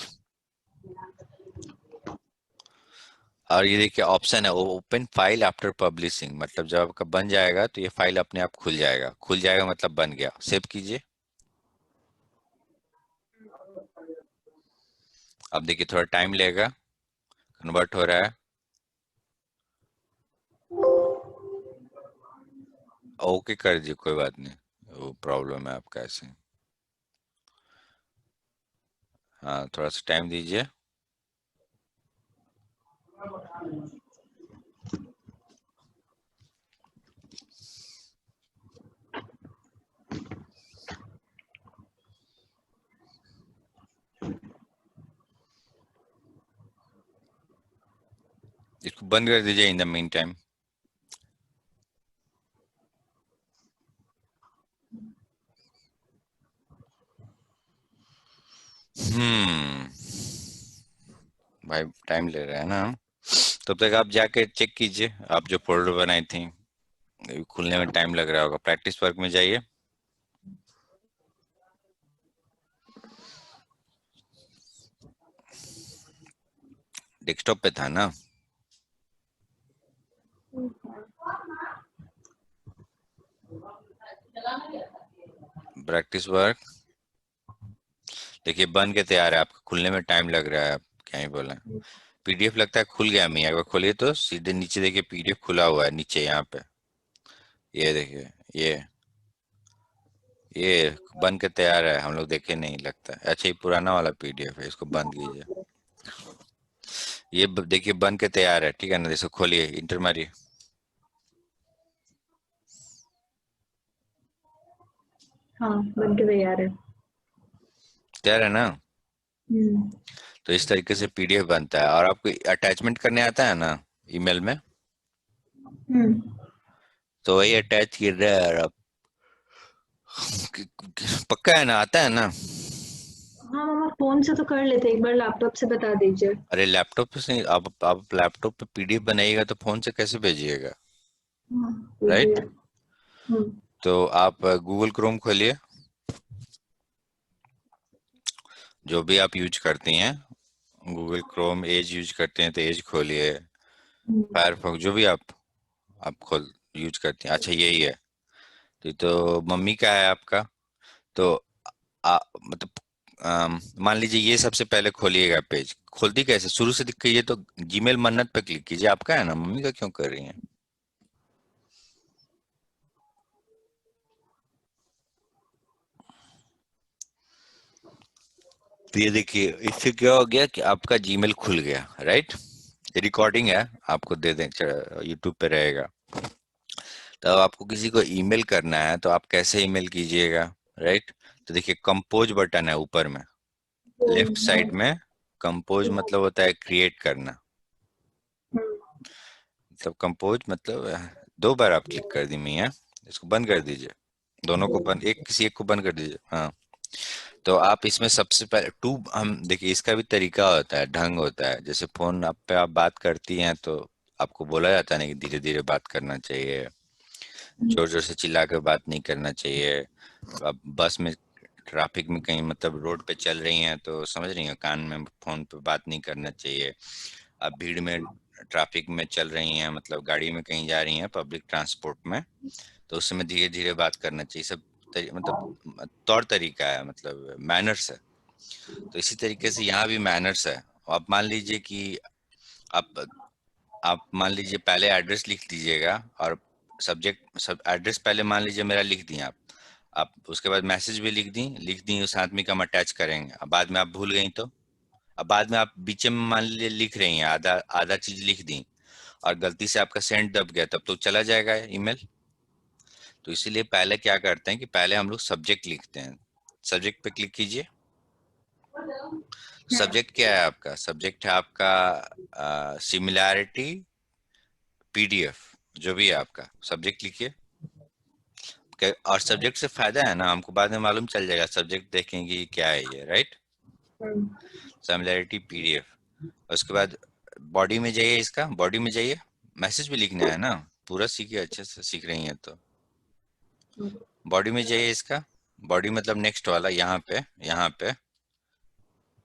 और ये देखिए ऑप्शन है ओपन फाइल आफ्टर पब्लिशिंग, मतलब जब आपका बन जाएगा तो ये फाइल अपने आप खुल जाएगा। खुल जाएगा मतलब बन गया। सेव कीजिए। अब देखिए थोड़ा टाइम लेगा, कन्वर्ट हो रहा है। ओके कर दीजिए, कोई बात नहीं, वो प्रॉब्लम है आपका ऐसे। हाँ थोड़ा सा टाइम दीजिए। इसको बंद कर दीजिए इन द मीन टाइम। हम्म, भाई टाइम ले रहा है ना। तब तक आप जाके चेक कीजिए, आप जो फोल्डर बनाई थी, अभी खुलने में टाइम लग रहा होगा। प्रैक्टिस वर्क में जाइए। डेस्कटॉप पे था ना प्रैक्टिस वर्क। देखिए बन के तैयार है, आपका खुलने में टाइम लग रहा है, आप क्या ही बोले। पीडीएफ लगता है खुल गया। मैं एक बार खोलिए तो सीधे नीचे देखिए पीडीएफ खुला हुआ है नीचे यहाँ पे। ये देखिए, ये बन के तैयार है, हम लोग देखे नहीं लगता है। अच्छा ये पुराना वाला पीडीएफ है, इसको बंद कीजिए। ये देखिए बन के तैयार है, ठीक है ना। इसको खोलिए, इंटर मारिए। हाँ, बन के तैयार है। तैयार है ना। हम्म। तो इस तरीके से पीडीएफ बनता है, और आपको अटैचमेंट करने आता है ना ईमेल में, हम्म। तो वही अटैच कर रहा है। और आप पक्का है ना, आता है ना। हाँ मामा, फोन से तो कर लेते, एक बार लैपटॉप से बता दीजिए। अरे लैपटॉप पे से आप लैपटॉप पे पीडीएफ बनाइएगा तो फोन से कैसे भेजिएगा, हाँ, दीजिए। राइट। हम्म। तो आप गूगल क्रोम खोलिए, जो भी आप यूज करती हैं। गूगल क्रोम एज यूज करते हैं तो एज खोलिए। हम्म। फायरफॉक्स जो भी आप खोल यूज करती हैं। अच्छा यही है, तो ये तो मम्मी का है आपका। तो मतलब मान लीजिए ये सबसे पहले खोलिएगा पेज। खोलती कैसे, शुरू से दिख ये तो जीमेल मन्नत पे क्लिक कीजिए। आपका है ना, मम्मी का क्यों कर रही हैं। तो ये देखिए इससे क्या हो गया कि आपका जीमेल खुल गया, राइट। ये रिकॉर्डिंग है, आपको दे दें, यूट्यूब पे रहेगा। तो आपको किसी को ईमेल करना है तो आप कैसे ईमेल कीजिएगा, राइट। तो देखिए कंपोज बटन है ऊपर में, लेफ्ट हाँ। साइड में। कंपोज मतलब होता है क्रिएट करना। हम्म। मतलब कंपोज मतलब दो बार आप क्लिक कर दी मियाँ। इसको बंद कर दीजिए, दोनों को बंद, एक किसी एक को बंद कर दीजिए। हाँ, तो आप इसमें सबसे पहले टू, हम देखिए इसका भी तरीका होता है, ढंग होता है। जैसे फोन आप पे आप बात करती हैं तो आपको बोला जाता है ना कि धीरे धीरे बात करना चाहिए, जोर जोर से चिल्ला कर बात नहीं करना चाहिए। आप बस में, ट्रैफिक में कहीं मतलब रोड पे चल रही हैं तो समझ रही हैं, कान में फोन पे बात नहीं करना चाहिए। आप भीड़ में, ट्रैफिक में चल रही हैं, मतलब गाड़ी में कहीं जा रही हैं पब्लिक ट्रांसपोर्ट में, तो उस समय धीरे धीरे बात करना चाहिए। सब मतलब तौर तरीका है, मतलब मैनर्स है। तो इसी तरीके से यहाँ भी मैनर्स है। आप मान लीजिए कि आप आप मान लीजिए पहले एड्रेस लिख दीजिएगा, और सब्जेक्ट सब एड्रेस पहले मान लीजिए मेरा लिख दिए आप उसके बाद मैसेज भी लिख दी उस आदमी का हम अटैच करेंगे। अब बाद में आप भूल गई तो, अब बाद में आप बीच में मान लीजिए लिख रही हैं, आधा आधा चीज लिख दी, और गलती से आपका सेंड दब गया, तब तो चला जाएगा ईमेल। तो इसीलिए पहले क्या करते हैं कि पहले हम लोग सब्जेक्ट लिखते हैं। सब्जेक्ट पे क्लिक कीजिए। सब्जेक्ट क्या है आपका, सब्जेक्ट है आपका सिमिलैरिटी पीडीएफ, जो भी है आपका सब्जेक्ट लिखिए। और सब्जेक्ट से फायदा है ना, हमको बाद में मालूम चल जाएगा, सब्जेक्ट देखेंगे कि क्या है ये, राइट। हम्म। Similarity PDF. उसके बाद बॉडी में जाइए, इसका बॉडी में जाइए। मैसेज भी लिखना है ना, पूरा सीखिए, अच्छे से सीख रही हैं तो। बॉडी में जाइए इसका, बॉडी मतलब नेक्स्ट वाला, यहाँ पे यहाँ पे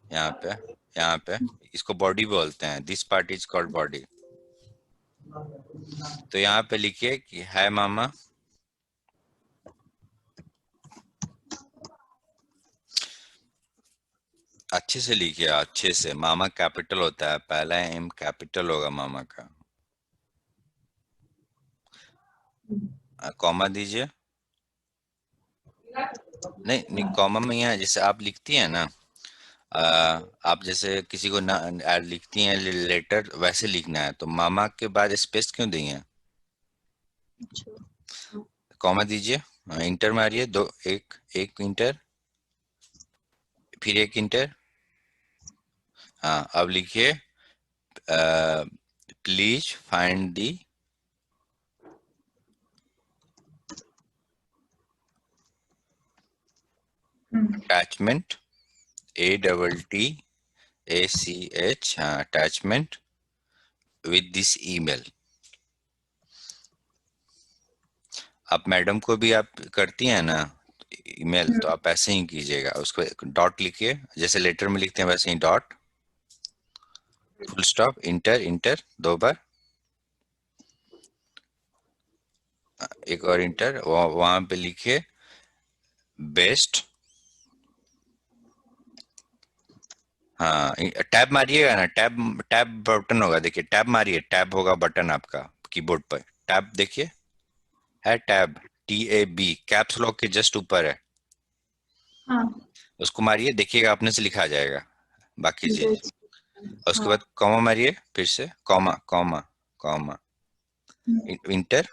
यहाँ पे यहाँ पे, इसको बॉडी बोलते हैं, this part is called body. तो यहाँ पे लिखिए कि हाय मामा, अच्छे से लिखिए, अच्छे से, मामा कैपिटल होता है, पहला एम कैपिटल होगा मामा का। कॉमा दीजिए, नहीं नहीं, कॉमा में यहाँ जैसे आप लिखती हैं ना, आ, आप जैसे किसी को ना लिखती हैं लेटर, वैसे लिखना है। तो मामा के बाद स्पेस क्यों दी है? कॉमा दीजिए, इंटर मारिए, दो, एक एक इंटर, फिर एक इंटर। हाँ, अब लिखिए please find the attachment, ATTACH, हाँ, अटैचमेंट विद दिस ईमेल। आप मैडम को भी आप करती हैं ना ईमेल, तो आप ऐसे ही कीजिएगा, उसको डॉट लिखिए, जैसे लेटर में लिखते हैं वैसे ही dot, full stop, enter enter दो बार, एक और इंटर, वहां पे लिखिए बेस्ट। हाँ, टैब मारिएगा ना, टैब टैब बटन होगा, देखिए टैब मारिए, टैब होगा बटन आपका कीबोर्ड पर, टैब देखिए, है टैब, TAB, कैप्स लॉक के जस्ट ऊपर है, हाँ, उसको मारिए, देखिएगा अपने से लिखा आ जाएगा बाकी चीज। बेस्ट। और उसके हाँ। बाद कॉमा मारिए, फिर से कॉमा कॉमा कॉमा, इंटर,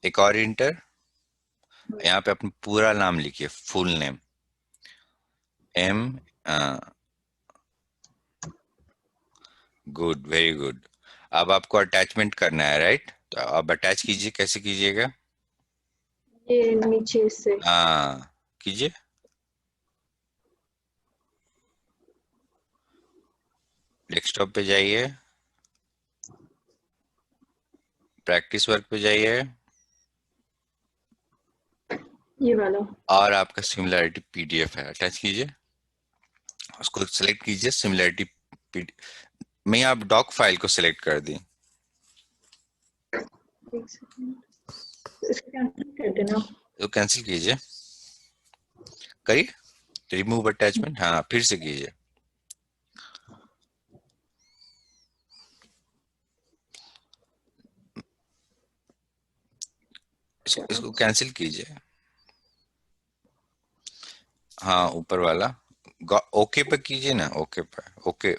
एक और इंटर, यहाँ पे अपना पूरा नाम लिखिए, full name, M, good, very good. अब आपको अटैचमेंट करना है, राइट? तो अब अटैच कीजिए, कैसे कीजिएगा? ये नीचे से। हाँ, कीजिए, डेस्कटॉप पे जाइए, प्रैक्टिस वर्क पे जाइए, ये वाला। और आपका सिमिलैरिटी PDF है, अटैच कीजिए, उसको सिलेक्ट कीजिए, सिमिलैरिटी में आप डॉक फाइल को सिलेक्ट कर दी, एक सेकंड, इसको कैंसिल कर देना। तो कैंसिल कीजिए, करिए, रिमूव अटैचमेंट, हाँ फिर से कीजिए, इसको कैंसिल कीजिए, हाँ ऊपर वाला, ओके पे कीजिए ना, ओके पे, ओके,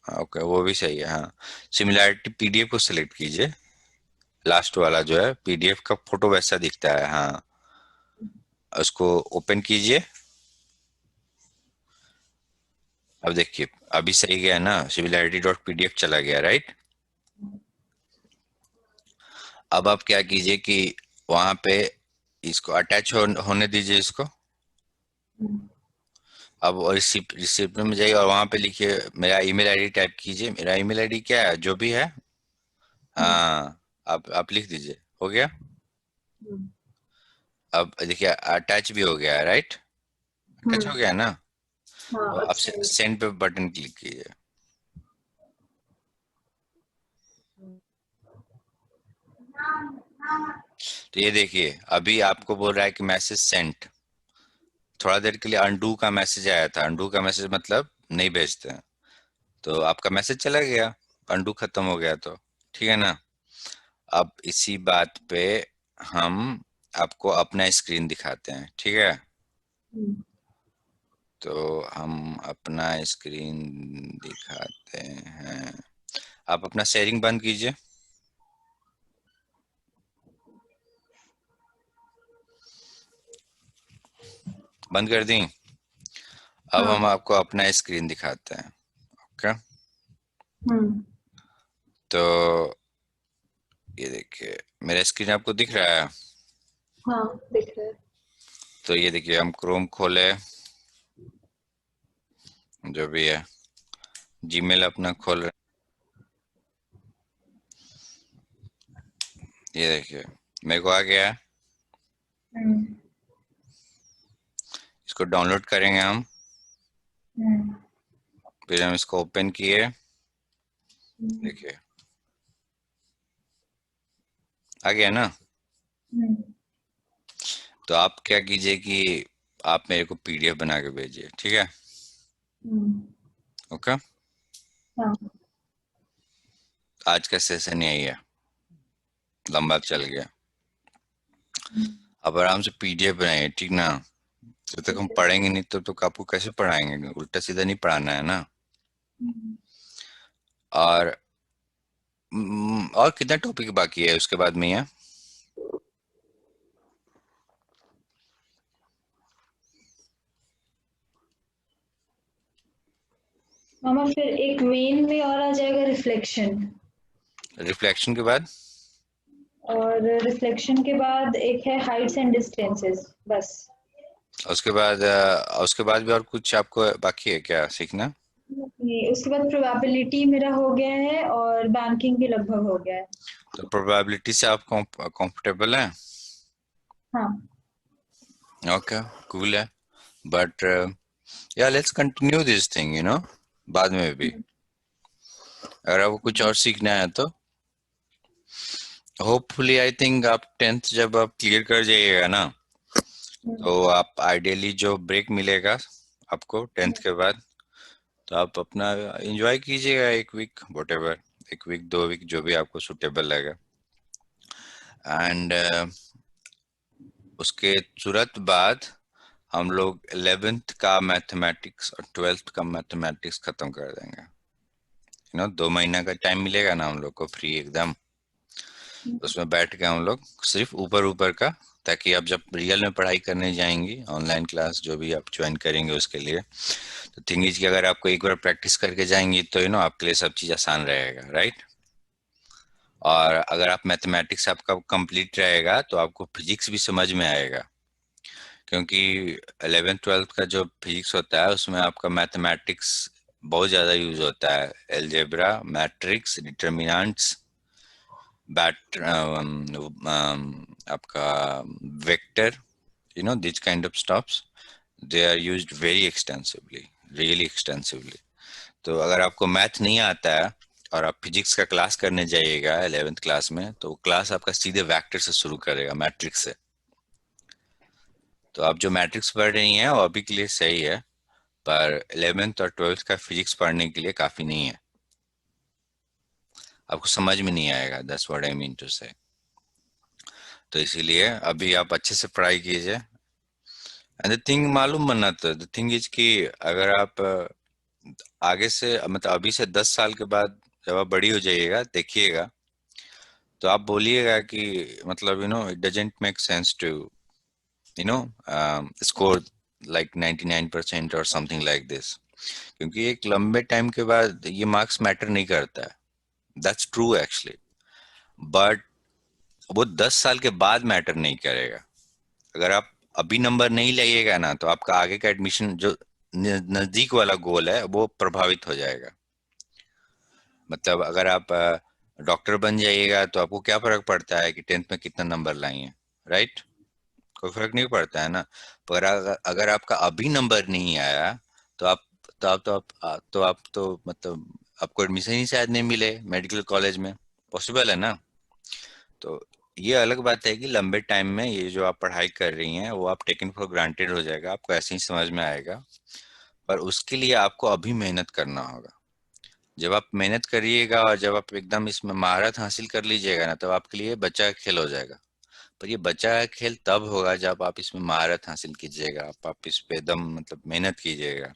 हाँ ओके, वो भी सही है, हाँ। सिमिलैरिटी PDF को सिलेक्ट कीजिए, लास्ट वाला जो है, PDF का फोटो वैसा दिखता है, हाँ, उसको ओपन कीजिए। अब देखिए, अभी सही गया ना, similarity.pdf चला गया, राइट? अब आप क्या कीजिए कि वहां पे इसको अटैच होने दीजिए इसको। अब रिसिप्ट रिसिप्ट में जाइए और वहां पे लिखिए मेरा ईमेल आईडी टाइप कीजिए, मेरा ईमेल आईडी क्या है, जो भी है, हाँ, आप लिख दीजिए, हो गया। अब देखिए अटैच भी हो गया है, राइट? अटैच हो गया ना? हाँ, तो अब आप सही। सेंड पे बटन क्लिक कीजिए, तो ये देखिए अभी आपको बोल रहा है कि मैसेज सेंट। थोड़ा देर के लिए अनडू का मैसेज आया था, अनडू का मैसेज मतलब नहीं भेजते हैं, तो आपका मैसेज चला गया, अनडू खत्म हो गया, तो ठीक है ना। अब इसी बात पे हम आपको अपना स्क्रीन दिखाते हैं, ठीक है? तो हम अपना स्क्रीन दिखाते हैं, आप अपना शेयरिंग बंद कीजिए, बंद कर दी। अब हाँ। हम आपको अपना स्क्रीन दिखाते हैं, ओके? तो ये देखिए, मेरा स्क्रीन आपको दिख रहा है? हाँ, दिख रहा है। तो ये देखिए, हम क्रोम खोले, जो भी है, जीमेल अपना खोल रहे, ये देखिए, मेरे को आ गया। हम्म। इसको डाउनलोड करेंगे हम, हम्म। फिर हम इसको ओपन किए। हम्म। देखिए आ गया ना। हम्म। तो आप क्या कीजिए कि आप मेरे को पीडीएफ बना के भेजिए, ठीक है? हम्म। ओके। हाँ। आज का सेशन यही है, लंबा चल गया। अब आराम से पीडीएफ बनाइए, ठीक ना? जब तक हम ठीक है। पढ़ेंगे नहीं तो आपको कैसे पढ़ाएंगे? उल्टा सीधा नहीं पढ़ाना है ना। हम्म। और और कितना टॉपिक बाकी है उसके बाद में है? मामा फिर एक मेन में और आ जाएगा रिफ्लेक्शन। रिफ्लेक्शन के बाद? और रिफ्लेक्शन के बाद एक है हाइट्स एंड डिस्टेंसेस, बस। उसके बाद भी और कुछ आपको बाकी है क्या सीखना? नहीं, उसके बाद प्रोबेबिलिटी मेरा हो गया है और बैंकिंग भी लगभग हो गया है। तो प्रोबेबिलिटी से आप कंफर्टेबल हैं? हाँ। ओके, कूल है। बट या लेट्स कंटिन्यू दिस थिंग, बाद में भी अगर आपको कुछ और सीखना है तो होपफुली आई थिंक आप टेंथ जब आप क्लियर कर जाइएगा ना, तो आप आइडियली जो ब्रेक मिलेगा आपको टेंथ के बाद, तो आप अपना एंजॉय कीजिएगा, 1 वीक वॉटेवर, 1 वीक 2 वीक जो भी आपको सुटेबल लगेगा। एंड उसके तुरंत बाद हम लोग 11th का मैथमेटिक्स और 12th का मैथमेटिक्स खत्म कर देंगे। 2 महीना का टाइम मिलेगा ना हम लोग को फ्री एकदम, उसमें बैठ के हम लोग सिर्फ ऊपर ऊपर का, ताकि आप जब रियल में पढ़ाई करने जाएंगी, ऑनलाइन क्लास जो भी आप ज्वाइन करेंगे उसके लिए, तो थिंग इज कि अगर आपको एक बार प्रैक्टिस करके जाएंगी तो आपके लिए सब चीज़ आसान रहेगा, राइट? और अगर आप मैथमेटिक्स आपका कंप्लीट रहेगा तो आपको फिजिक्स भी समझ में आएगा, क्योंकि 11th 12th का जो फिजिक्स होता है उसमें आपका मैथमेटिक्स बहुत ज़्यादा यूज होता है। एलजेब्रा, मैट्रिक्स, डिटर्मिनेंट्स, बैट आपका vector, this kind of stuffs, they are used very extensively, really extensively. तो अगर आपको मैथ नहीं आता है और आप फिजिक्स का क्लास करने जाइएगा 11th क्लास में, तो क्लास आपका सीधे वेक्टर से शुरू करेगा, मैट्रिक्स से। तो आप जो मैट्रिक्स पढ़ रही हैं वो अभी के लिए सही है, पर 11th और 12th का फिजिक्स पढ़ने के लिए काफी नहीं है, आपको समझ में नहीं आएगा, that's what I mean to say. तो इसीलिए अभी आप अच्छे से पढ़ाई कीजिए। एंड द थिंग मालूम बनना, तो द थिंग इज कि अगर आप आगे से मतलब अभी से 10 साल के बाद जब आप बड़ी हो जाइएगा देखिएगा, तो आप बोलिएगा कि मतलब it doesn't make sense to you know score like 99% और समथिंग लाइक दिस, क्योंकि एक लंबे टाइम के बाद ये मार्क्स मैटर नहीं करता है। दैट्स ट्रू एक्चुअली, बट वो 10 साल के बाद मैटर नहीं करेगा। अगर आप अभी नंबर नहीं लाइएगा ना, तो आपका आगे का एडमिशन जो नजदीक वाला गोल है वो प्रभावित हो जाएगा। मतलब अगर आप डॉक्टर बन जाइएगा तो आपको क्या फर्क पड़ता है कि टेंथ में कितना नंबर लाई है, राइट? कोई फर्क नहीं पड़ता है ना। पर अगर आपका अभी नंबर नहीं आया, तो आप मतलब आपको एडमिशन ही शायद नहीं मिले मेडिकल कॉलेज में, पॉसिबल है ना। तो ये अलग बात है कि लंबे टाइम में ये जो आप पढ़ाई कर रही हैं वो आप टेकन फॉर ग्रांटेड हो जाएगा, आपको ऐसे ही समझ में आएगा। पर उसके लिए आपको अभी मेहनत करना होगा। जब आप मेहनत करिएगा और जब आप एकदम इसमें महारत हासिल कर लीजिएगा ना, तब आपके लिए बच्चा का खेल हो जाएगा। पर ये बच्चा का खेल तब होगा जब आप इसमें महारत हासिल कीजिएगा, आप इस पे एकदम मतलब मेहनत कीजिएगा।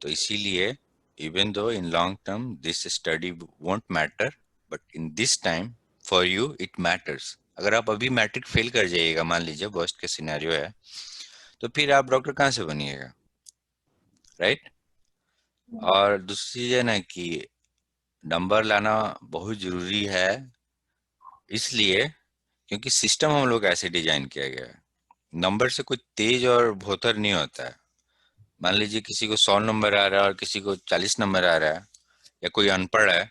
तो इसीलिए even though in long term this study won't matter, but in this time for you it matters. अगर आप अभी मैट्रिक फेल कर जाइएगा, मान लीजिए वर्स्ट के सिनेरियो है, तो फिर आप डॉक्टर कहाँ से बनिएगा, राइट? और दूसरी चीज है ना कि नंबर लाना बहुत जरूरी है, इसलिए क्योंकि सिस्टम हम लोग ऐसे डिजाइन किया गया है, नंबर से कोई तेज और भोतर नहीं होता है। मान लीजिए किसी को 100 नंबर आ रहा है और किसी को 40 नंबर आ रहा है, या कोई अनपढ़ है,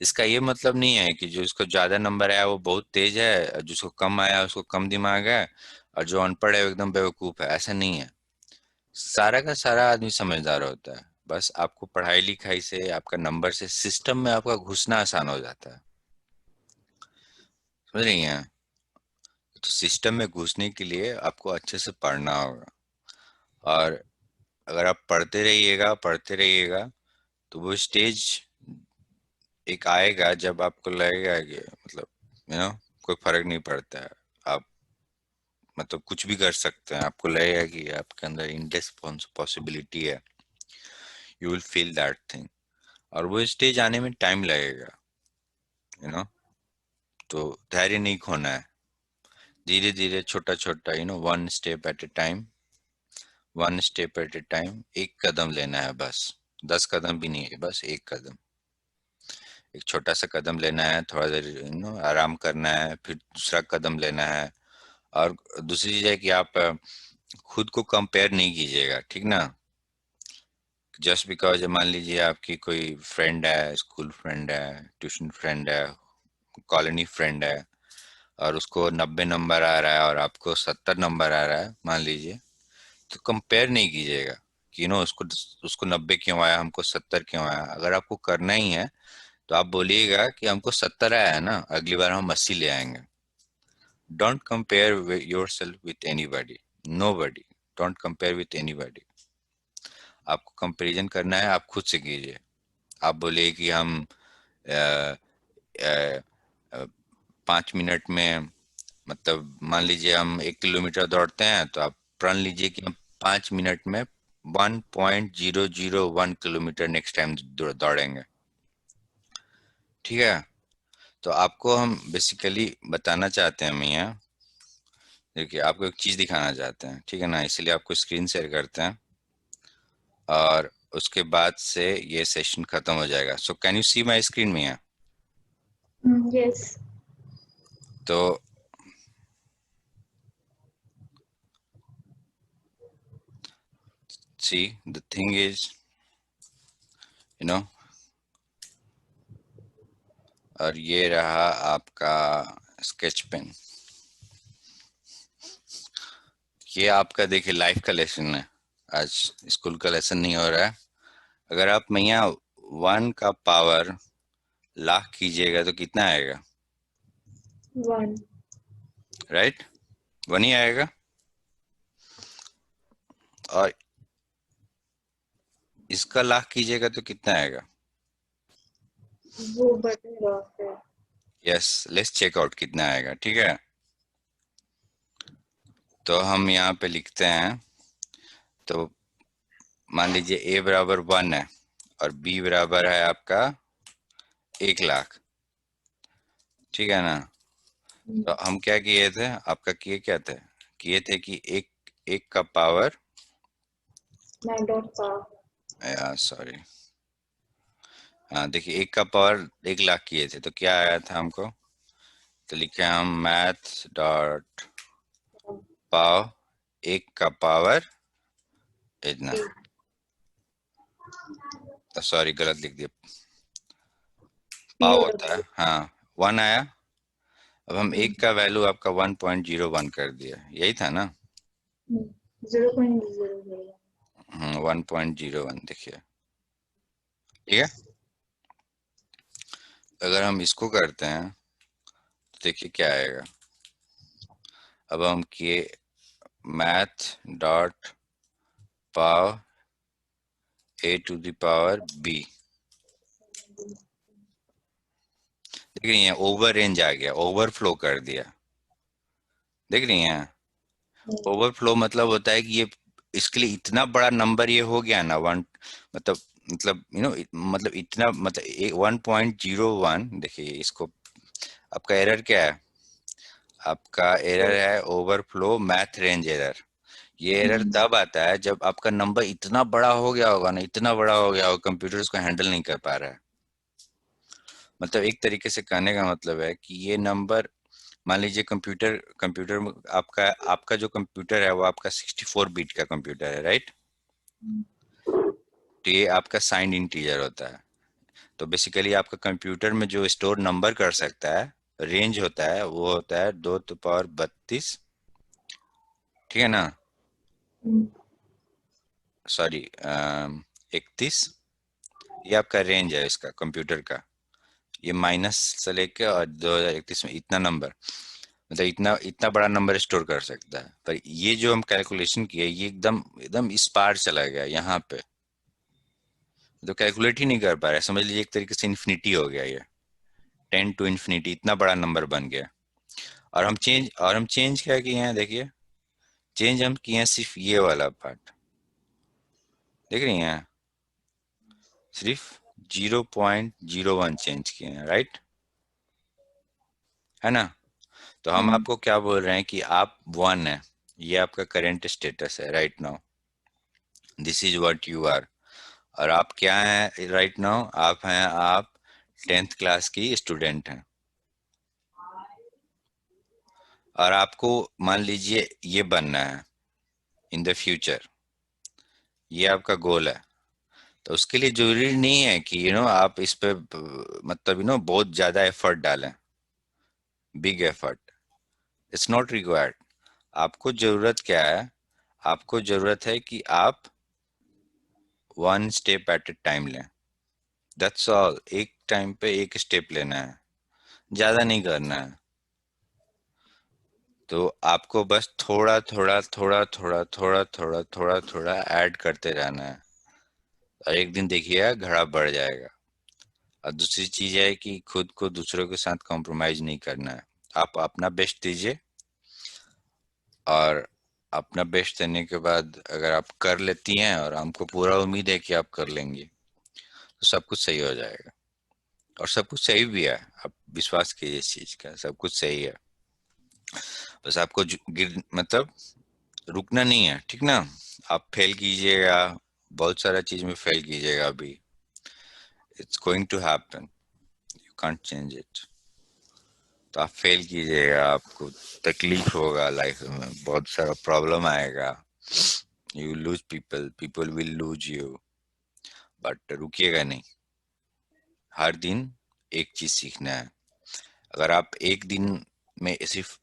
इसका ये मतलब नहीं है कि जो इसको ज्यादा नंबर आया वो बहुत तेज है, जिसको कम आया उसको कम दिमाग है, और जो अनपढ़ है वो एकदम बेवकूफ है। ऐसा नहीं है। सारा का सारा आदमी समझदार होता है। बस आपको पढ़ाई लिखाई से, आपका नंबर से, सिस्टम में आपका घुसना आसान हो जाता है। समझ रही हैं? तो सिस्टम में घुसने के लिए आपको अच्छे से पढ़ना होगा। और अगर आप पढ़ते रहिएगा तो वो स्टेज एक आएगा जब आपको लगेगा कि मतलब कोई फर्क नहीं पड़ता है। आप मतलब कुछ भी कर सकते हैं, आपको लगेगा कि आपके अंदर इंडेक्स पॉसिबिलिटी है। You will feel that thing. और वो स्टेज आने में टाइम लगेगा। यू नो तो धैर्य नहीं खोना है। धीरे धीरे, छोटा छोटा, one step at A time. One step at A time, एक कदम लेना है बस। 10 कदम भी नहीं है, बस एक कदम। एक छोटा सा कदम लेना है, थोड़ा देर आराम करना है, फिर दूसरा कदम लेना है। और दूसरी चीज है कि आप खुद को कंपेयर नहीं कीजिएगा, ठीक ना? जस्ट बिकॉज मान लीजिए आपकी कोई फ्रेंड है, स्कूल फ्रेंड है, ट्यूशन फ्रेंड है, कॉलोनी फ्रेंड है, और उसको 90 नंबर आ रहा है और आपको 70 नंबर आ रहा है, मान लीजिए। तो कंपेयर नहीं कीजिएगा कि उसको उसको 90 क्यों आया, हमको 70 क्यों आया। अगर आपको करना ही है तो आप बोलिएगा कि हमको 70 आया है ना, अगली बार हम 80 ले आएंगे। Don't compare yourself with anybody. Nobody. Don't compare with anybody. आपको कंपेरिजन करना है, आप खुद से कीजिए। आप बोलिए कि हम अ, अ, अ, 5 मिनट में, मतलब मान लीजिए हम 1 किलोमीटर दौड़ते हैं, तो आप प्रण लीजिए कि हम 5 मिनट में 1.001 किलोमीटर नेक्स्ट टाइम दौड़ेंगे। ठीक है? तो आपको हम बेसिकली बताना चाहते हैं मियाँ, देखिए आपको एक चीज दिखाना चाहते हैं, ठीक है ना? इसलिए आपको स्क्रीन शेयर करते हैं, और उसके बाद से ये सेशन खत्म हो जाएगा। So can you see my screen मियाँ? Yes. तो see the thing is, you know और ये रहा आपका स्केच पेन। ये आपका देखिए लाइफ का लेसन है। आज स्कूल का लेसन नहीं हो रहा है। अगर आप मैया 1 का पावर लाख कीजिएगा तो कितना आएगा? 1. राइट? 1 ही आएगा। और इसका लाख कीजिएगा तो कितना आएगा? वो बढ़ेगा फिर. यस, लेट्स चेक आउट कितना आएगा। ठीक है, तो हम यहाँ पे लिखते हैं। तो मान लीजिए a बराबर 1 है और b बराबर है आपका 1 लाख। ठीक है ना? तो हम क्या किए थे, आपका किए क्या थे? किए थे कि एक एक का पावर, मैं डॉट का. सॉरी, हाँ देखिए, 1 का पावर 1 लाख किए थे, तो क्या आया था हमको? तो लिखे हम मैथ डॉट पाव 1 का पावर इतना। सॉरी, गलत लिख दिया। पाव होता है, हाँ। 1 आया। अब हम 1 का वैल्यू आपका 1.01 कर दिया, यही था ना? 0.00. 1.01 देखिए। ठीक है, अगर हम इसको करते हैं तो देखिए क्या आएगा। अब हम किए मैथ डॉट पाव a⁴b। देख रही हैं, ओवर रेंज आ गया, ओवरफ्लो कर दिया। देख रही हैं? ओवरफ्लो मतलब होता है कि ये इसके लिए इतना बड़ा नंबर ये हो गया ना, वन, मतलब मतलब मतलब इतना, मतलब 1.01। देखिए इसको, आपका एरर क्या है? आपका एरर है ओवरफ्लो मैथ रेंज एरर। ये एरर तब आता है जब आपका नंबर इतना बड़ा हो गया होगा ना, इतना बड़ा हो गया होगा, कंप्यूटर उसको हैंडल नहीं कर पा रहा है। मतलब एक तरीके से कहने का मतलब है कि ये नंबर, मान लीजिए कंप्यूटर कंप्यूटर आपका आपका जो कंप्यूटर है वो आपका 64 बिट का कंप्यूटर है, राइट? तो ये आपका साइंड इंटीजर होता है। तो बेसिकली आपका कंप्यूटर में जो स्टोर नंबर कर सकता है, रेंज होता है, वो होता है 2 to the power 32, ठीक है ना, सॉरी 31, ये आपका रेंज है इसका कंप्यूटर का। ये माइनस से लेके और 2031 में इतना नंबर, मतलब इतना इतना बड़ा नंबर स्टोर कर सकता है। पर ये जो हम कैलकुलेशन किए, ये एकदम एकदम इस पार चला गया यहाँ पे, तो कैलकुलेट ही नहीं कर पा रहे, समझ लीजिए एक तरीके से इन्फिनिटी हो गया ये, 10 to infinity, इतना बड़ा नंबर बन गया। और हम चेंज क्या किए हैं, देखिए, चेंज हम किए हैं सिर्फ ये वाला पार्ट, देख रही हैं, सिर्फ 0.01 चेंज किए हैं, राइट, है ना। तो हम आपको क्या बोल रहे हैं कि आप 1 है, ये आपका करंट स्टेटस है right now, this is what you are. और आप क्या हैं राइट नाउ, आप 10th क्लास की स्टूडेंट हैं, और आपको मान लीजिए ये बनना है इन द फ्यूचर, ये आपका गोल है। तो उसके लिए जरूरी नहीं है कि आप इस पे मतलब बहुत ज्यादा एफर्ट डालें, big effort, it's not required. आपको जरूरत क्या है, आपको जरूरत है कि आप 1 स्टेप एट ए टाइम लें, दैट्स ऑल। एक टाइम पे एक स्टेप लेना है, ज्यादा नहीं करना है। तो आपको बस थोड़ा थोड़ा थोड़ा थोड़ा थोड़ा थोड़ा थोड़ा थोड़ा ऐड करते रहना है, और एक दिन देखिएगा घड़ा बढ़ जाएगा। और दूसरी चीज है कि खुद को दूसरों के साथ कॉम्प्रोमाइज नहीं करना है, आप अपना बेस्ट दीजिए, और अपना बेस्ट देने के बाद अगर आप कर लेती हैं, और हमको पूरा उम्मीद है कि आप कर लेंगी, तो सब कुछ सही हो जाएगा। और सब कुछ सही भी है, आप विश्वास कीजिए इस चीज का, सब कुछ सही है। बस आपको गिर मतलब रुकना नहीं है, ठीक ना। आप फेल कीजिएगा, बहुत सारा चीज में फेल कीजिएगा अभी, it's going to happen, you can't change it. तो आप फेल कीजिएगा, आपको तकलीफ होगा लाइफ में, बहुत सारा प्रॉब्लम आएगा, you lose people, people will lose you, but रुकिएगा नहीं। हर दिन एक चीज सीखना है। अगर आप एक दिन में सिर्फ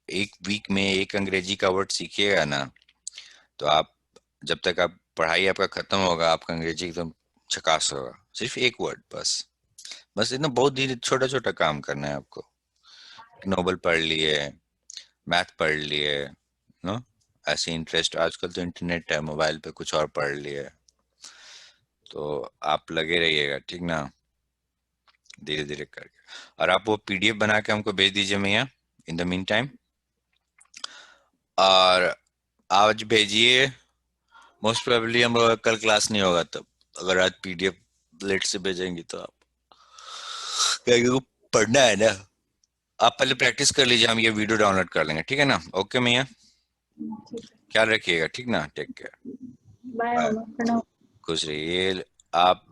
एक वीक में एक अंग्रेजी का वर्ड सीखिएगा ना, तो आप जब तक आप पढ़ाई आपका खत्म होगा, आपका अंग्रेजी एकदम झकास होगा। सिर्फ एक वर्ड बस, बस इतना बहुत धीरे छोटा छोटा काम करना है आपको। नोबल पढ़ लिए, मैथ पढ़ लिए, नो, ऐसे इंटरेस्ट, आजकल तो इंटरनेट है, मोबाइल पे कुछ और पढ़ लिए, तो आप लगे रहिएगा, ठीक ना, धीरे धीरे करके। और आप वो पीडीएफ बना के हमको भेज दीजिए भैया, इन द मीन टाइम। और आज भेजिए, मोस्ट प्रोबेबली हम लोग का कल क्लास नहीं होगा तब, अगर आज पीडीएफ लेट से भेजेंगे तो आप, क्योंकि वो पढ़ना है ना। आप पहले प्रैक्टिस कर लीजिए, हम ये वीडियो डाउनलोड कर लेंगे, ठीक है ना। ओके मियाँ, ठीक है, ख्याल रखिएगा, ठीक ना, टेक केयर, बाय बाय, मामा, प्रणाम। खुश रहिए। आप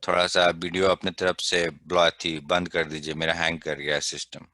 थोड़ा सा वीडियो अपने तरफ से ब्लॉक थी बंद कर दीजिए, मेरा हैंग कर गया सिस्टम।